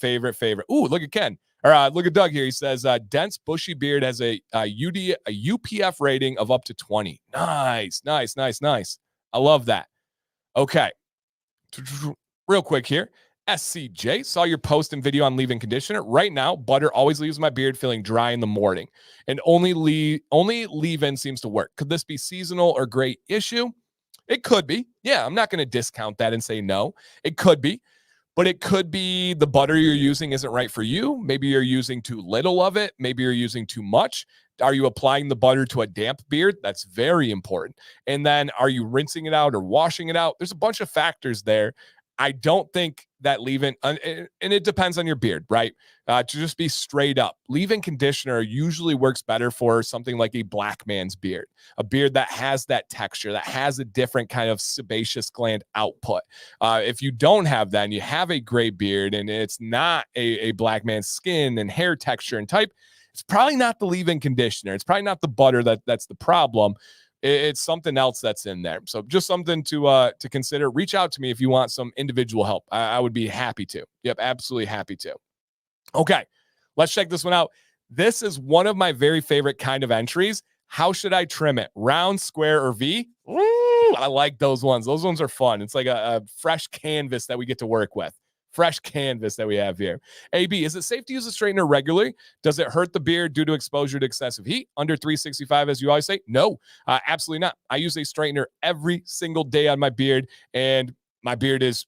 Ooh, look at Ken. Or look at Doug here. He says, dense, bushy beard has a UPF rating of up to 20. Nice. I love that. Okay. Real quick here. SCJ, saw your post and video on leave-in conditioner. Right now, butter always leaves my beard feeling dry in the morning, and only leave-in seems to work. Could this be seasonal or great issue? It could be. Yeah, I'm not going to discount that and say no. It could be. But it could be the butter you're using isn't right for you. Maybe you're using too little of it. Maybe you're using too much. Are you applying the butter to a damp beard? That's very important. And then are you rinsing it out or washing it out? There's a bunch of factors there. I don't think that leave-in, and it depends on your beard, right? To just be straight up, leave-in conditioner usually works better for something like a black man's beard, a beard that has that texture, that has a different kind of sebaceous gland output. If you don't have that and you have a gray beard and it's not a black man's skin and hair texture and type, it's probably not the leave-in conditioner. It's probably not the butter that's the problem. It's something else that's in there. So just something to consider. Reach out to me if you want some individual help. I would be happy to. Yep, absolutely happy to. Okay, let's check this one out. This is one of my very favorite kind of entries. How should I trim it? Round, square, or V? Ooh, I like those ones. Those ones are fun. It's like a fresh canvas that we get to work with. Fresh canvas that we have here. AB, is it safe to use a straightener regularly? Does it hurt the beard due to exposure to excessive heat? Under 365, as you always say? No, absolutely not. I use a straightener every single day on my beard, and my beard is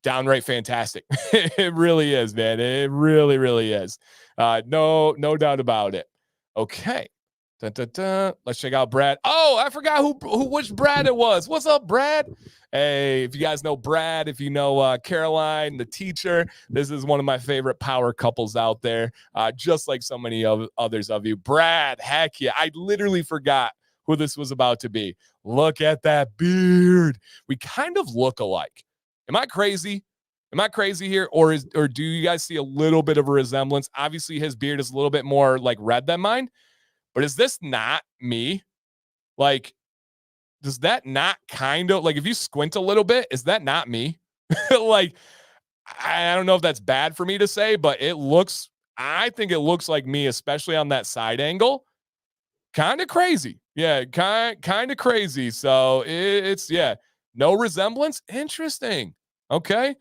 downright fantastic. It really is, man. It really, really is. No doubt about it. Okay. Dun, dun, dun. Let's check out Brad. Oh, I forgot which Brad it was. What's up, Brad? Hey, if you guys know Brad, if you know Caroline, the teacher, this is one of my favorite power couples out there, just like so many others of you. Brad, heck yeah. I literally forgot who this was about to be. Look at that beard. We kind of look alike. Am I crazy? Am I crazy here? Or do you guys see a little bit of a resemblance? Obviously, his beard is a little bit more like red than mine. But is this not me? Like, does that not kind of, like, if you squint a little bit, is that not me? Like, I don't know if that's bad for me to say, but I think it looks like me, especially on that side angle. Kind of crazy. Yeah, kind of crazy. So it's, yeah, no resemblance. Interesting. Okay.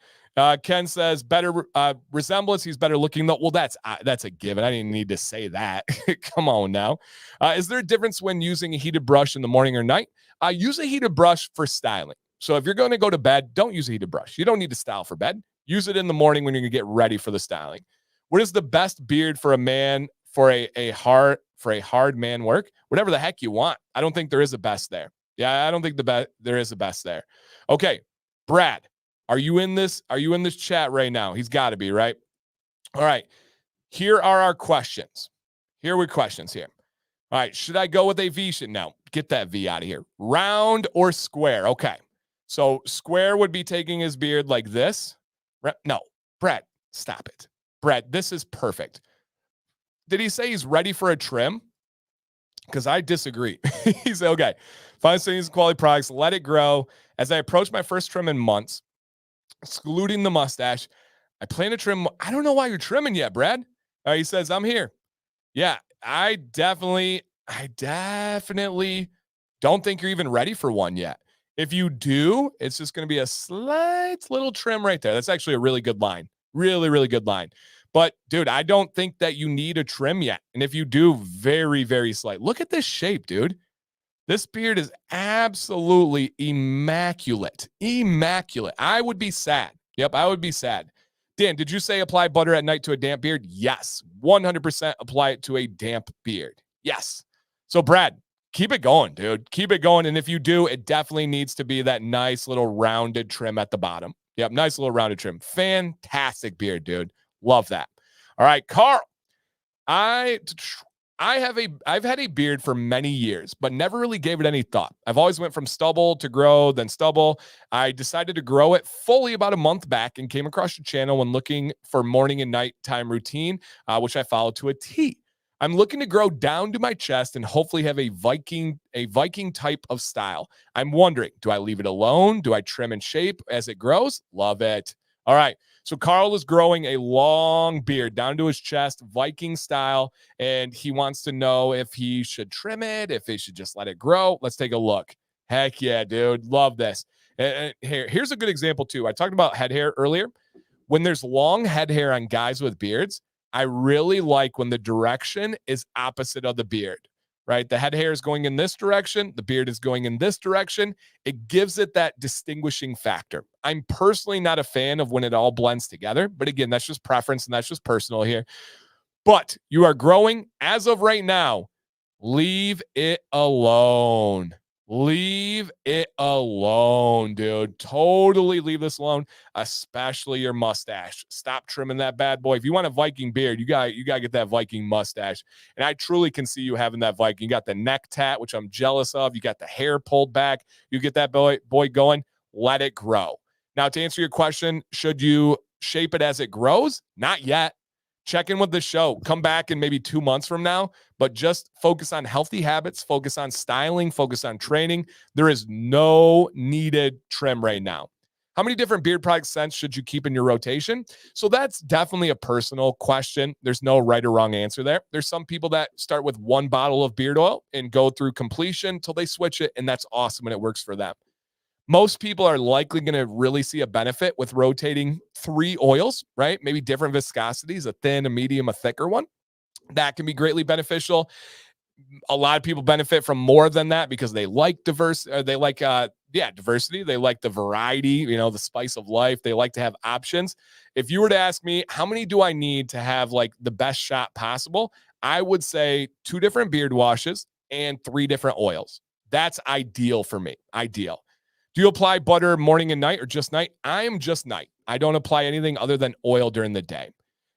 Ken says better resemblance. He's better looking though. Well, that's a given. I didn't need to say that. Come on now. Is there a difference when using a heated brush in the morning or night? Use a heated brush for styling. So if you're going to go to bed, don't use a heated brush. You don't need to style for bed. Use it in the morning when you're going to get ready for the styling. What is the best beard for a man for a hard man work? Whatever the heck you want. I don't think there is a best there. Yeah, I don't think there is a best there. Okay, Brad. Are you in this chat right now? He's got to be, right? All right. Here are our questions. Here are questions here. All right. Should I go with a V shape? No, get that V out of here. Round or square? Okay. So square would be taking his beard like this. No, Brad, stop it. Brad, this is perfect. Did he say he's ready for a trim? Because I disagree. He said, okay, find some quality products, let it grow. As I approach my first trim in months, excluding the mustache, I plan to trim. I don't know why you're trimming yet, Brad. He says, I'm here. Yeah, I definitely don't think you're even ready for one yet. If you do, it's just going to be a slight little trim right there. That's actually a really good line. Really, really good line. But, dude, I don't think that you need a trim yet. And if you do, very, very slight. Look at this shape, dude. This beard is absolutely immaculate. Immaculate. I would be sad. Yep, I would be sad. Dan, did you say apply butter at night to a damp beard? Yes. 100% apply it to a damp beard. Yes. So, Brad, keep it going, dude. Keep it going. And if you do, it definitely needs to be that nice little rounded trim at the bottom. Yep, nice little rounded trim. Fantastic beard, dude. Love that. All right, Carl. I've had a beard for many years, but never really gave it any thought. I've always went from stubble to grow, then stubble. I decided to grow it fully about a month back and came across your channel when looking for morning and nighttime routine, which I followed to a T. I'm looking to grow down to my chest and hopefully have a Viking type of style. I'm wondering, do I leave it alone? Do I trim and shape as it grows? Love it. All right. So Carl is growing a long beard down to his chest, Viking style, and he wants to know if he should trim it, if he should just let it grow. Let's take a look. Heck yeah, dude. Love this. And here's a good example, too. I talked about head hair earlier. When there's long head hair on guys with beards, I really like when the direction is opposite of the beard, right? The head hair is going in this direction. The beard is going in this direction. It gives it that distinguishing factor. I'm personally not a fan of when it all blends together. But again, that's just preference and that's just personal here. But you are growing as of right now. Leave it alone. Leave it alone, dude. Totally leave this alone, especially your mustache. Stop trimming that bad boy. If you want a Viking beard, you got to get that Viking mustache. And I truly can see you having that Viking. You got the neck tat, which I'm jealous of. You got the hair pulled back. You get that boy going. Let it grow. Now, to answer your question, should you shape it as it grows? Not yet. Check in with the show. Come back in maybe 2 months from now, but just focus on healthy habits, focus on styling, focus on training. There is no needed trim right now. How many different beard product scents should you keep in your rotation? So that's definitely a personal question. There's no right or wrong answer there. There's some people that start with one bottle of beard oil and go through completion until they switch it, and that's awesome and it works for them. Most people are likely going to really see a benefit with rotating 3 oils, right? Maybe different viscosities, a thin, a medium, a thicker one. That can be greatly beneficial. A lot of people benefit from more than that because they like diversity. They like the variety, the spice of life. They like to have options. If you were to ask me, how many do I need to have like the best shot possible? I would say 2 different beard washes and 3 different oils. That's ideal for me. Ideal. Do you apply butter morning and night or just night? I am just night. I don't apply anything other than oil during the day.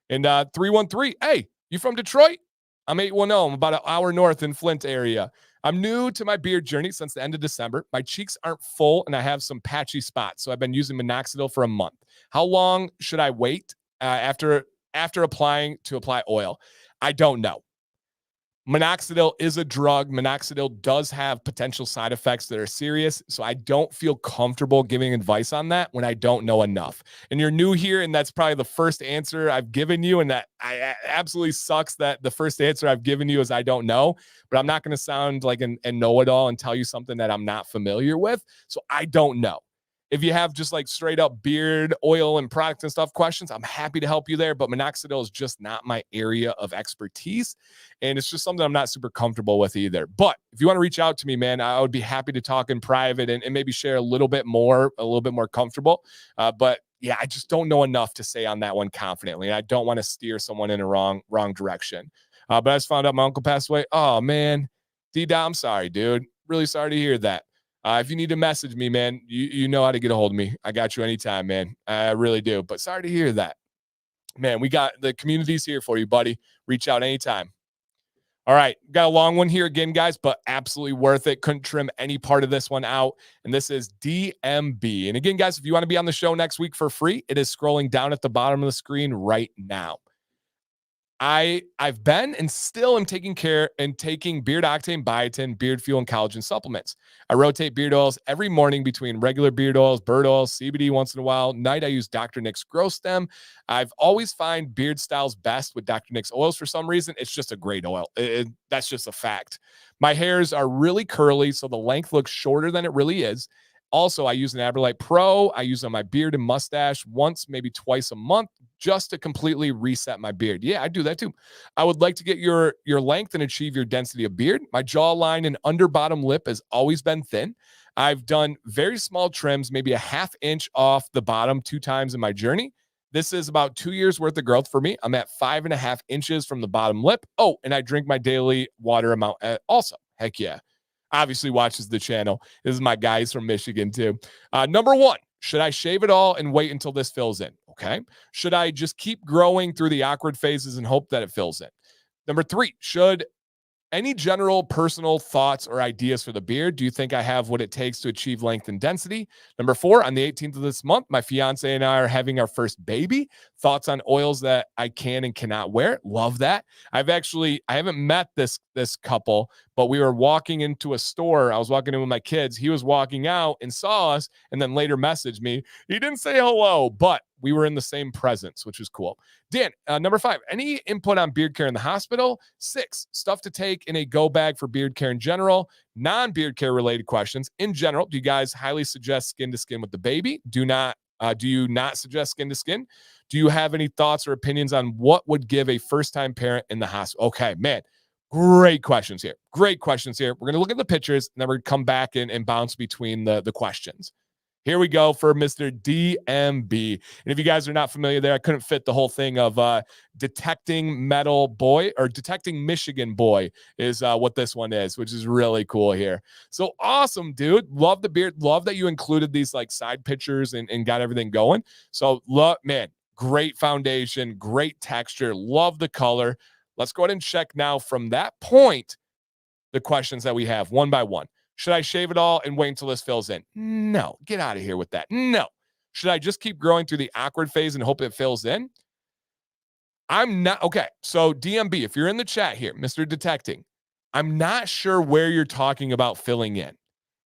And 313, hey, you from Detroit? I'm 810. I'm about an hour north in Flint area. I'm new to my beard journey since the end of December. My cheeks aren't full and I have some patchy spots. So I've been using minoxidil for a month. How long should I wait after applying to apply oil? I don't know. Minoxidil is a drug. Minoxidil does have potential side effects that are serious. So I don't feel comfortable giving advice on that when I don't know enough. And you're new here, and that's probably the first answer I've given you. And that absolutely sucks that the first answer I've given you is I don't know. But I'm not going to sound like a know-it-all and tell you something that I'm not familiar with. So I don't know. If you have just like straight up beard oil and products and stuff questions, I'm happy to help you there. But minoxidil is just not my area of expertise. And it's just something I'm not super comfortable with either. But if you want to reach out to me, man, I would be happy to talk in private and maybe share a little bit more comfortable. But yeah, I just don't know enough to say on that one confidently. And I don't want to steer someone in a wrong direction. But I just found out my uncle passed away. Oh, man. D-Dot, I'm sorry, dude. Really sorry to hear that. If you need to message me, man, you know how to get a hold of me. I got you anytime, man. I really do. But sorry to hear that. Man, we got the communities here for you, buddy. Reach out anytime. All right. Got a long one here again, guys, but absolutely worth it. Couldn't trim any part of this one out. And this is DMB. And again, guys, if you want to be on the show next week for free, it is scrolling down at the bottom of the screen right now. I've been and still am taking beard octane, biotin, beard fuel, and collagen supplements. I rotate beard oils every morning between regular beard oils, bird oils, CBD once in a while. Night I use Dr. Nick's Growth Stem. I've always find beard styles best with Dr. Nick's oils for some reason. It's just a great oil. That's just a fact. My hairs are really curly, so the length looks shorter than it really is. Also, I use an Aberlite Pro. I use on my beard and mustache once, maybe twice a month, just to completely reset my beard. Yeah, I do that too. I would like to get your length and achieve your density of beard. My jawline and under bottom lip has always been thin. I've done very small trims, maybe a half inch off the bottom 2 times in my journey. This is about 2 years worth of growth for me. I'm at 5.5 inches from the bottom lip. Oh, and I drink my daily water amount also. Heck yeah. Obviously watches the channel. This is my guys from Michigan too. Number 1, should I shave it all and wait until this fills in? Okay. Should I just keep growing through the awkward phases and hope that it fills in? Number 3, should any general personal thoughts or ideas for the beard? Do you think I have what it takes to achieve length and density? Number 4, on the 18th of this month, my fiance and I are having our first baby. Thoughts on oils that I can and cannot wear? Love that. I haven't met this couple, but we were walking into a store. I was walking in with my kids. He was walking out and saw us and then later messaged me. He didn't say hello, but we were in the same presence, which is cool. Dan, number 5, any input on beard care in the hospital? 6, stuff to take in a go bag for beard care in general. Non-beard care related questions. In general, do you guys highly suggest skin to skin with the baby? Do you not suggest skin to skin? Do you have any thoughts or opinions on what would give a first-time parent in the hospital? Okay, man. Great questions here. We're going to look at the pictures, and then we're going to come back and bounce between the questions. Here we go for Mr. DMB. And if you guys are not familiar there, I couldn't fit the whole thing of detecting metal boy or detecting Michigan boy is what this one is, which is really cool here. So awesome, dude. Love the beard. Love that you included these like side pictures and got everything going. So man, great foundation, great texture. Love the color. Let's go ahead and check now from that point the questions that we have one by one. Should I shave it all and wait until this fills in? No. Get out of here with that. No. Should I just keep growing through the awkward phase and hope it fills in? I'm not. Okay. So DMB, if you're in the chat here, Mr. Detecting, I'm not sure where you're talking about filling in.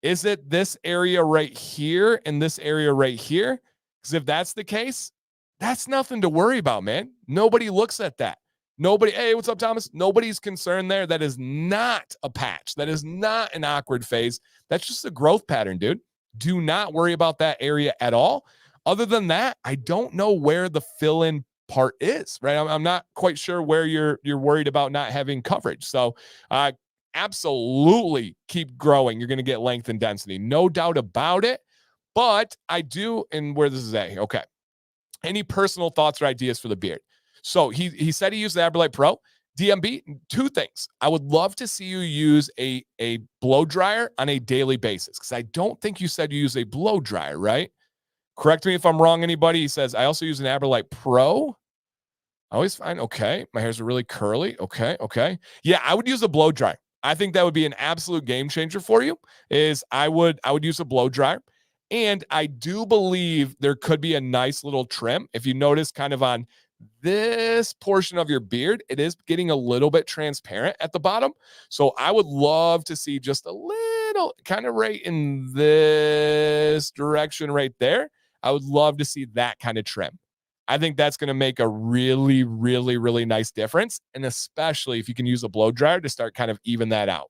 Is it this area right here and this area right here? Because if that's the case, that's nothing to worry about, man. Nobody looks at that. Hey, what's up, Thomas? Nobody's concerned there. That is not a patch. That is not an awkward phase. That's just a growth pattern, dude. Do not worry about that area at all. Other than that, I don't know where the fill-in part is, right? I'm not quite sure where you're worried about not having coverage. So absolutely keep growing. You're going to get length and density. No doubt about it. But I do, and where this is at, okay. Any personal thoughts or ideas for the beard? So he said he used the AberLite Pro. DMB, two things. I would love to see you use a blow dryer on a daily basis, because I don't think you said you use a blow dryer, right? Correct me if I'm wrong, anybody. He says, I also use an AberLite Pro. I always find, okay, my hairs are really curly. Okay. Yeah, I would use a blow dryer. I think that would be an absolute game changer for you. I would use a blow dryer. And I do believe there could be a nice little trim. If you notice kind of on this portion of your beard, it is getting a little bit transparent at the bottom. So I would love to see just a little kind of right in this direction right there. I would love to see that kind of trim. I think that's going to make a really, really, really nice difference. And especially if you can use a blow dryer to start kind of even that out.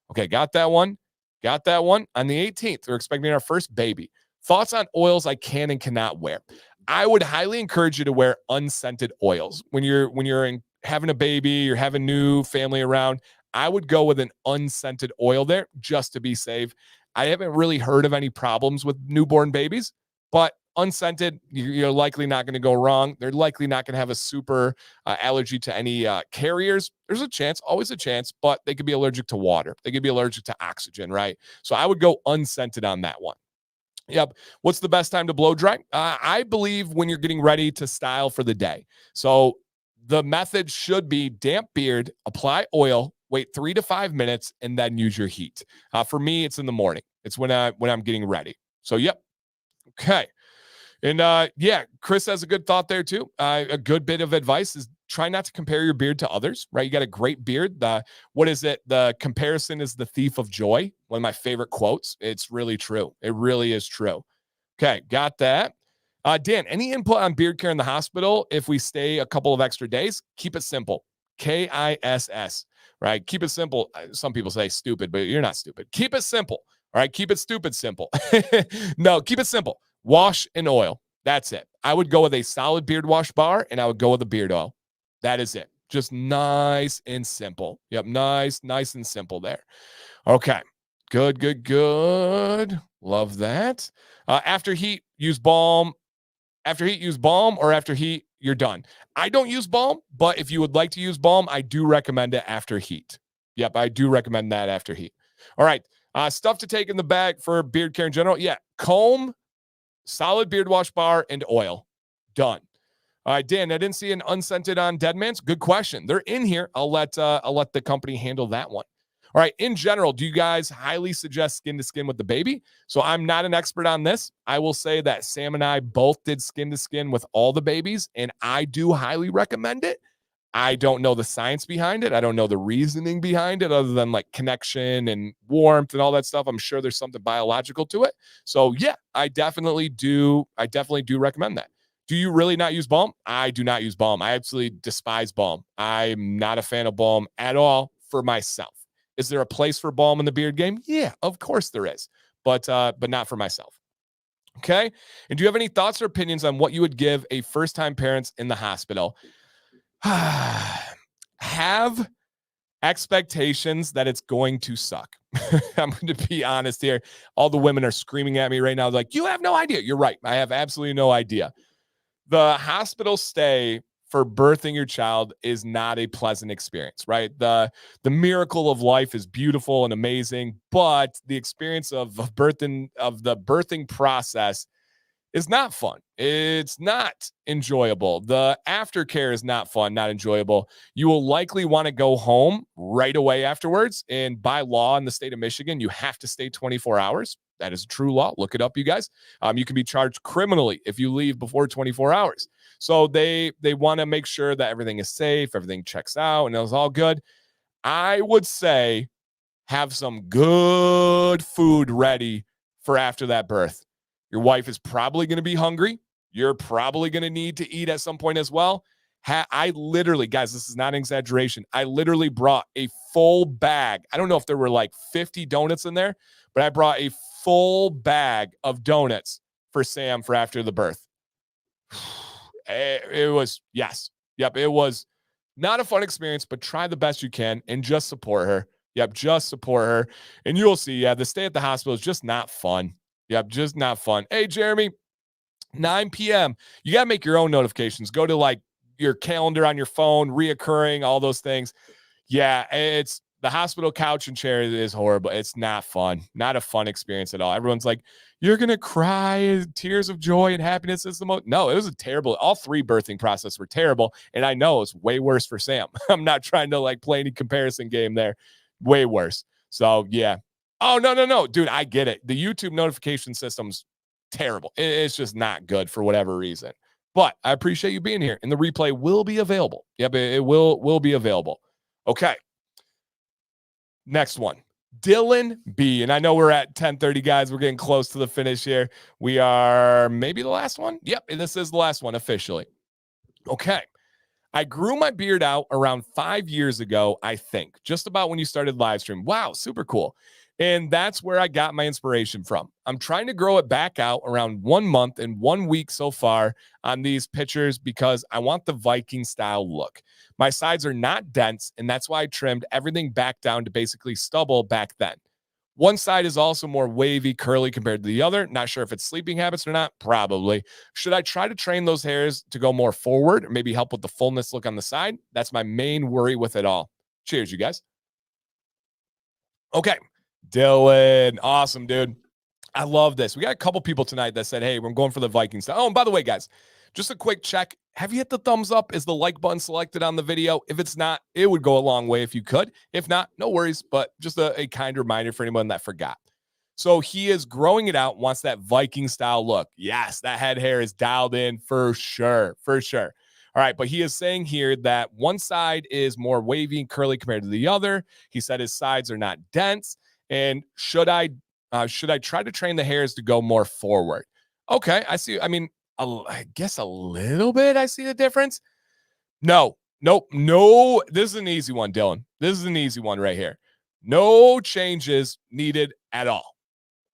Okay, got that one. Got that one. On the 18th, we're expecting our first baby. Thoughts on oils I can and cannot wear. I would highly encourage you to wear unscented oils. When you're having a baby, you're having new family around, I would go with an unscented oil there just to be safe. I haven't really heard of any problems with newborn babies, but unscented, you're likely not going to go wrong. They're likely not going to have a super allergy to any carriers. There's a chance, always a chance, but they could be allergic to water. They could be allergic to oxygen, right? So I would go unscented on that one. Yep. What's the best time to blow dry? I believe when you're getting ready to style for the day. So the method should be damp beard, apply oil, wait 3 to 5 minutes, and then use your heat. For me, it's in the morning. It's when I'm getting ready. So, yep. Okay. And yeah, Chris has a good thought there too. A good bit of advice is try not to compare your beard to others, right? You got a great beard. What is it? The comparison is the thief of joy. One of my favorite quotes. It's really true. It really is true. Okay, got that. Dan, any input on beard care in the hospital if we stay a couple of extra days? Keep it simple. KISS, right? Keep it simple. Some people say stupid, but you're not stupid. Keep it simple. All right, keep it stupid simple. No, keep it simple. Wash and oil. That's it. I would go with a solid beard wash bar, and I would go with a beard oil. That is it. Just nice and simple. Yep, nice and simple there. Okay. Good. Love that. After heat, use balm. After heat, use balm, or after heat, you're done. I don't use balm, but if you would like to use balm, I do recommend it after heat. Yep, I do recommend that after heat. All right. Stuff to take in the bag for beard care in general. Yeah, comb, solid beard wash bar, and oil. Done. All right, Dan, I didn't see an unscented on Deadman's. Good question. They're in here. I'll let the company handle that one. All right, in general, do you guys highly suggest skin to skin with the baby? So I'm not an expert on this. I will say that Sam and I both did skin to skin with all the babies, and I do highly recommend it. I don't know the science behind it. I don't know the reasoning behind it other than like connection and warmth and all that stuff. I'm sure there's something biological to it. So yeah, I definitely do recommend that. Do you really not use balm? I do not use balm. I absolutely despise balm. I'm not a fan of balm at all for myself. Is there a place for balm in the beard game? Yeah, of course there is, but not for myself. Okay. And do you have any thoughts or opinions on what you would give a first-time parents in the hospital? Have expectations that it's going to suck. I'm going to be honest here. All the women are screaming at me right now. They're like, you have no idea. You're right. I have absolutely no idea. The hospital stay for birthing your child is not a pleasant experience, right? The miracle of life is beautiful and amazing, but the experience of the birthing process is not fun. It's not enjoyable. The aftercare is not fun, not enjoyable. You will likely want to go home right away afterwards. And by law in the state of Michigan, you have to stay 24 hours. That is a true law. Look it up, you guys. You can be charged criminally if you leave before 24 hours. So they want to make sure that everything is safe, everything checks out, and it's all good. I would say have some good food ready for after that birth. Your wife is probably going to be hungry. You're probably going to need to eat at some point as well. I literally, guys, this is not an exaggeration. I literally brought a full bag. I don't know if there were like 50 donuts in there, but I brought a full bag of donuts for Sam for after the birth. It was, yes. Yep, it was not a fun experience, but try the best you can and just support her. Yep, just support her. And you'll see, yeah, the stay at the hospital is just not fun. Yep, just not fun. Hey, Jeremy, 9 p.m. You got to make your own notifications. Go to like your calendar on your phone, reoccurring, all those things. Yeah, it's the hospital couch and chair is horrible. It's not fun. Not a fun experience at all. Everyone's like, you're going to cry. Tears of joy and happiness is the most. No, it was a terrible. All three birthing process were terrible. And I know it's way worse for Sam. I'm not trying to like play any comparison game there. Way worse. So, yeah. Oh, no. Dude, I get it. The YouTube notification system's terrible. It's just not good for whatever reason. But I appreciate you being here. And the replay will be available. Yep, it will be available. Okay. Next one. Dylan B. And I know we're at 10:30, guys. We're getting close to the finish here. We are maybe the last one. Yep, this is the last one officially. Okay. I grew my beard out around 5 years ago, I think, just about when you started live stream. Wow, super cool. And that's where I got my inspiration from. I'm trying to grow it back out around 1 month and 1 week so far on these pictures because I want the Viking style look. My sides are not dense, and that's why I trimmed everything back down to basically stubble back then. One side is also more wavy, curly compared to the other. Not sure if it's sleeping habits or not. Probably. Should I try to train those hairs to go more forward or maybe help with the fullness look on the side? That's my main worry with it all. Cheers, you guys. Okay. Dylan. Awesome, dude. I love this. We got a couple people tonight that said, hey, we're going for the Viking style. Oh, and by the way, guys, just a quick check. Have you hit the thumbs up? Is the like button selected on the video? If it's not, it would go a long way if you could. If not, no worries, but just a kind reminder for anyone that forgot. So he is growing it out, wants that Viking style look. Yes, that head hair is dialed in for sure, for sure. All right, but he is saying here that one side is more wavy and curly compared to the other. He said his sides are not dense. And should I try to train the hairs to go more forward? Okay, I see. I mean, I guess a little bit. I see the difference. No. This is an easy one, Dylan. This is an easy one right here. No changes needed at all.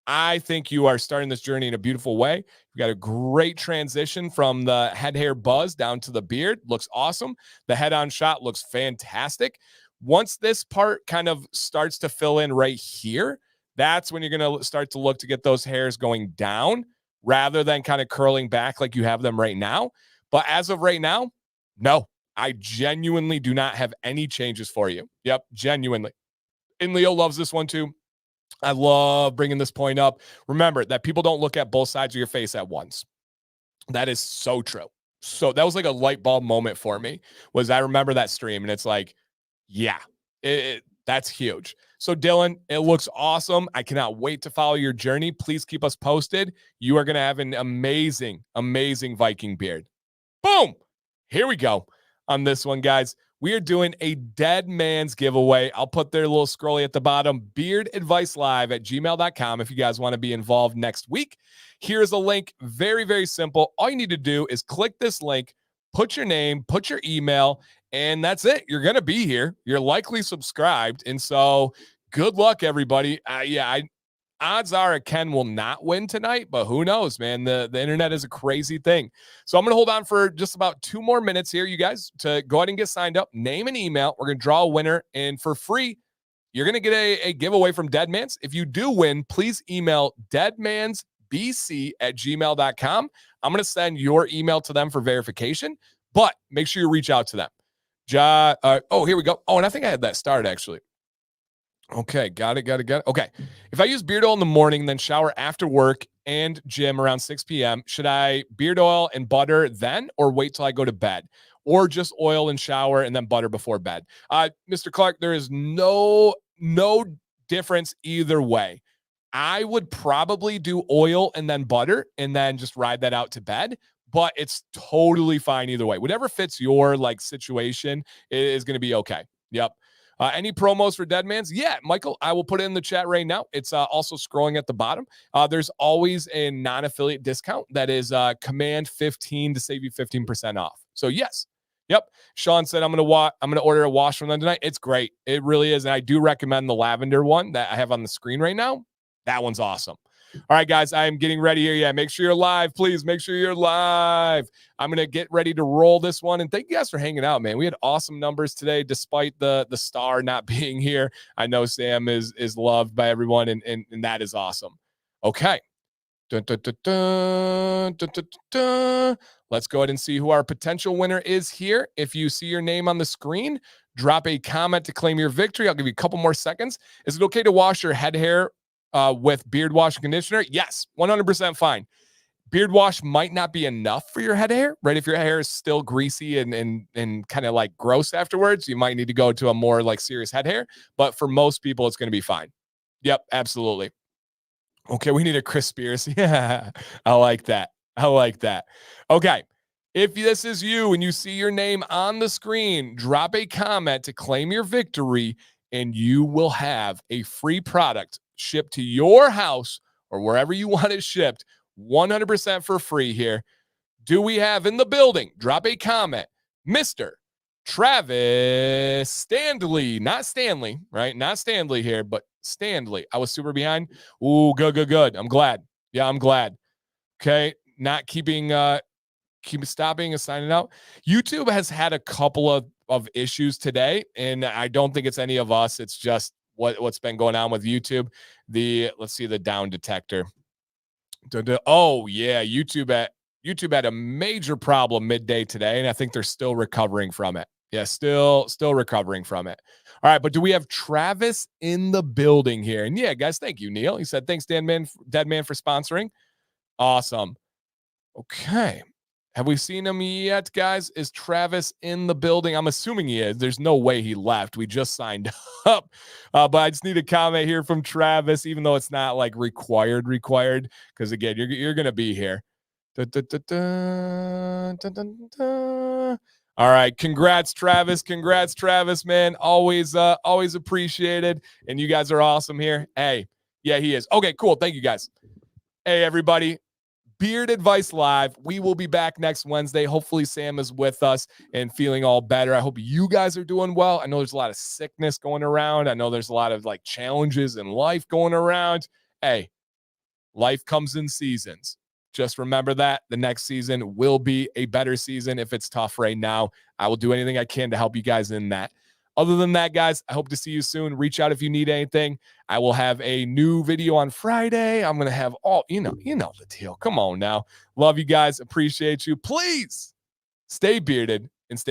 I think you are starting this journey in a beautiful way. You got a great transition from the head hair buzz down to the beard. Looks awesome. The head-on shot looks fantastic. Once this part kind of starts to fill in right here, that's when you're going to start to look to get those hairs going down rather than kind of curling back like you have them right now. But as of right now, no, I genuinely do not have any changes for you. Yep, genuinely. And Leo loves this one too. I love bringing this point up. Remember that people don't look at both sides of your face at once. That is so true. So that was like a light bulb moment for me was I remember that stream and it's like, yeah, that's huge. So Dylan, it looks awesome. I cannot wait to follow your journey. Please keep us posted. You are going to have an amazing, amazing Viking beard. Boom. Here we go on this one, guys. We are doing a Deadman's giveaway. I'll put their little scrolly at the bottom, beardadvicelive@gmail.com if you guys want to be involved next week. Here's a link. Very, very simple. All you need to do is click this link, put your name, put your email, and that's it. You're going to be here. You're likely subscribed. And so good luck, everybody. Odds are Ken will not win tonight, but who knows, man? The internet is a crazy thing. So I'm going to hold on for just about 2 more minutes here, you guys, to go ahead and get signed up. Name and email. We're going to draw a winner. And for free, you're going to get a giveaway from Deadman's. If you do win, please email deadmansbc@gmail.com. I'm going to send your email to them for verification, but make sure you reach out to them. Here we go. Oh, and I think I had that started, actually. Okay, got it. Okay. If I use beard oil in the morning, then shower after work and gym around 6 p.m., should I beard oil and butter then or wait till I go to bed? Or just oil and shower and then butter before bed? Mr. Clark, there is no difference either way. I would probably do oil and then butter and then just ride that out to bed, but it's totally fine either way. Whatever fits your like situation is going to be okay. Yep. Any promos for Deadman's? Yeah, Michael, I will put it in the chat right now. It's also scrolling at the bottom. There's always a non-affiliate discount that is command 15 to save you 15% off. So yes. Yep. Shawn said, I'm going to order a wash from them tonight. It's great. It really is. And I do recommend the lavender one that I have on the screen right now. That one's awesome. All right, guys, I am getting ready here. Yeah, make sure you're live. Please make sure you're live. I'm going to get ready to roll this one. And thank you guys for hanging out, man. We had awesome numbers today, despite the star not being here. I know Sam is loved by everyone, and that is awesome. Okay. Dun, dun, dun, dun, dun, dun, dun. Let's go ahead and see who our potential winner is here. If you see your name on the screen, drop a comment to claim your victory. I'll give you a couple more seconds. Is it okay to wash your head hair with beard wash and conditioner? Yes, 100% fine. Beard wash might not be enough for your head hair, right? If your hair is still greasy and kind of like gross afterwards, you might need to go to a more like serious head hair. But for most people, it's going to be fine. Yep, absolutely. Okay, we need a Chris Spears. Yeah, I like that. I like that. Okay, if this is you and you see your name on the screen, drop a comment to claim your victory, and you will have a free product shipped to your house or wherever you want it shipped, 100% for free here. Do we have in the building? Drop a comment, Mr. Travis Stanley, not Stanley, right? Not Stanley here, but Stanley. I was super behind. Ooh, good. I'm glad. Yeah, I'm glad. Okay, not keeping keep stopping and signing out. YouTube has had a couple of issues today, and I don't think it's any of us. It's just what's been going on with YouTube. Let's see the down detector. Oh yeah, YouTube had a major problem midday today, and I think they're still recovering from it. Yeah, still recovering from it. All right, but do we have Travis in the building here? And yeah, guys, thank you, Neil. He said, thanks, Deadman for sponsoring. Awesome. Okay. Have we seen him yet, guys? Is Travis in the building? I'm assuming he is. There's no way he left. We just signed up. But I just need a comment here from Travis, even though it's not like required, because again, you're going to be here. Dun, dun, dun, dun, dun, dun, dun. All right. Congrats, Travis, man. Always appreciated. And you guys are awesome here. Hey, yeah, he is. Okay, cool. Thank you, guys. Hey, everybody. Beard Advice Live. We will be back next Wednesday. Hopefully Sam is with us and feeling all better. I hope you guys are doing well. I know there's a lot of sickness going around. I know there's a lot of like challenges in life going around. Hey, life comes in seasons. Just remember that the next season will be a better season. If it's tough right now, I will do anything I can to help you guys in that. Other than that, guys, I hope to see you soon. Reach out if you need anything. I will have a new video on Friday. I'm going to have all, you know the deal. Come on now. Love you guys. Appreciate you. Please stay bearded and stay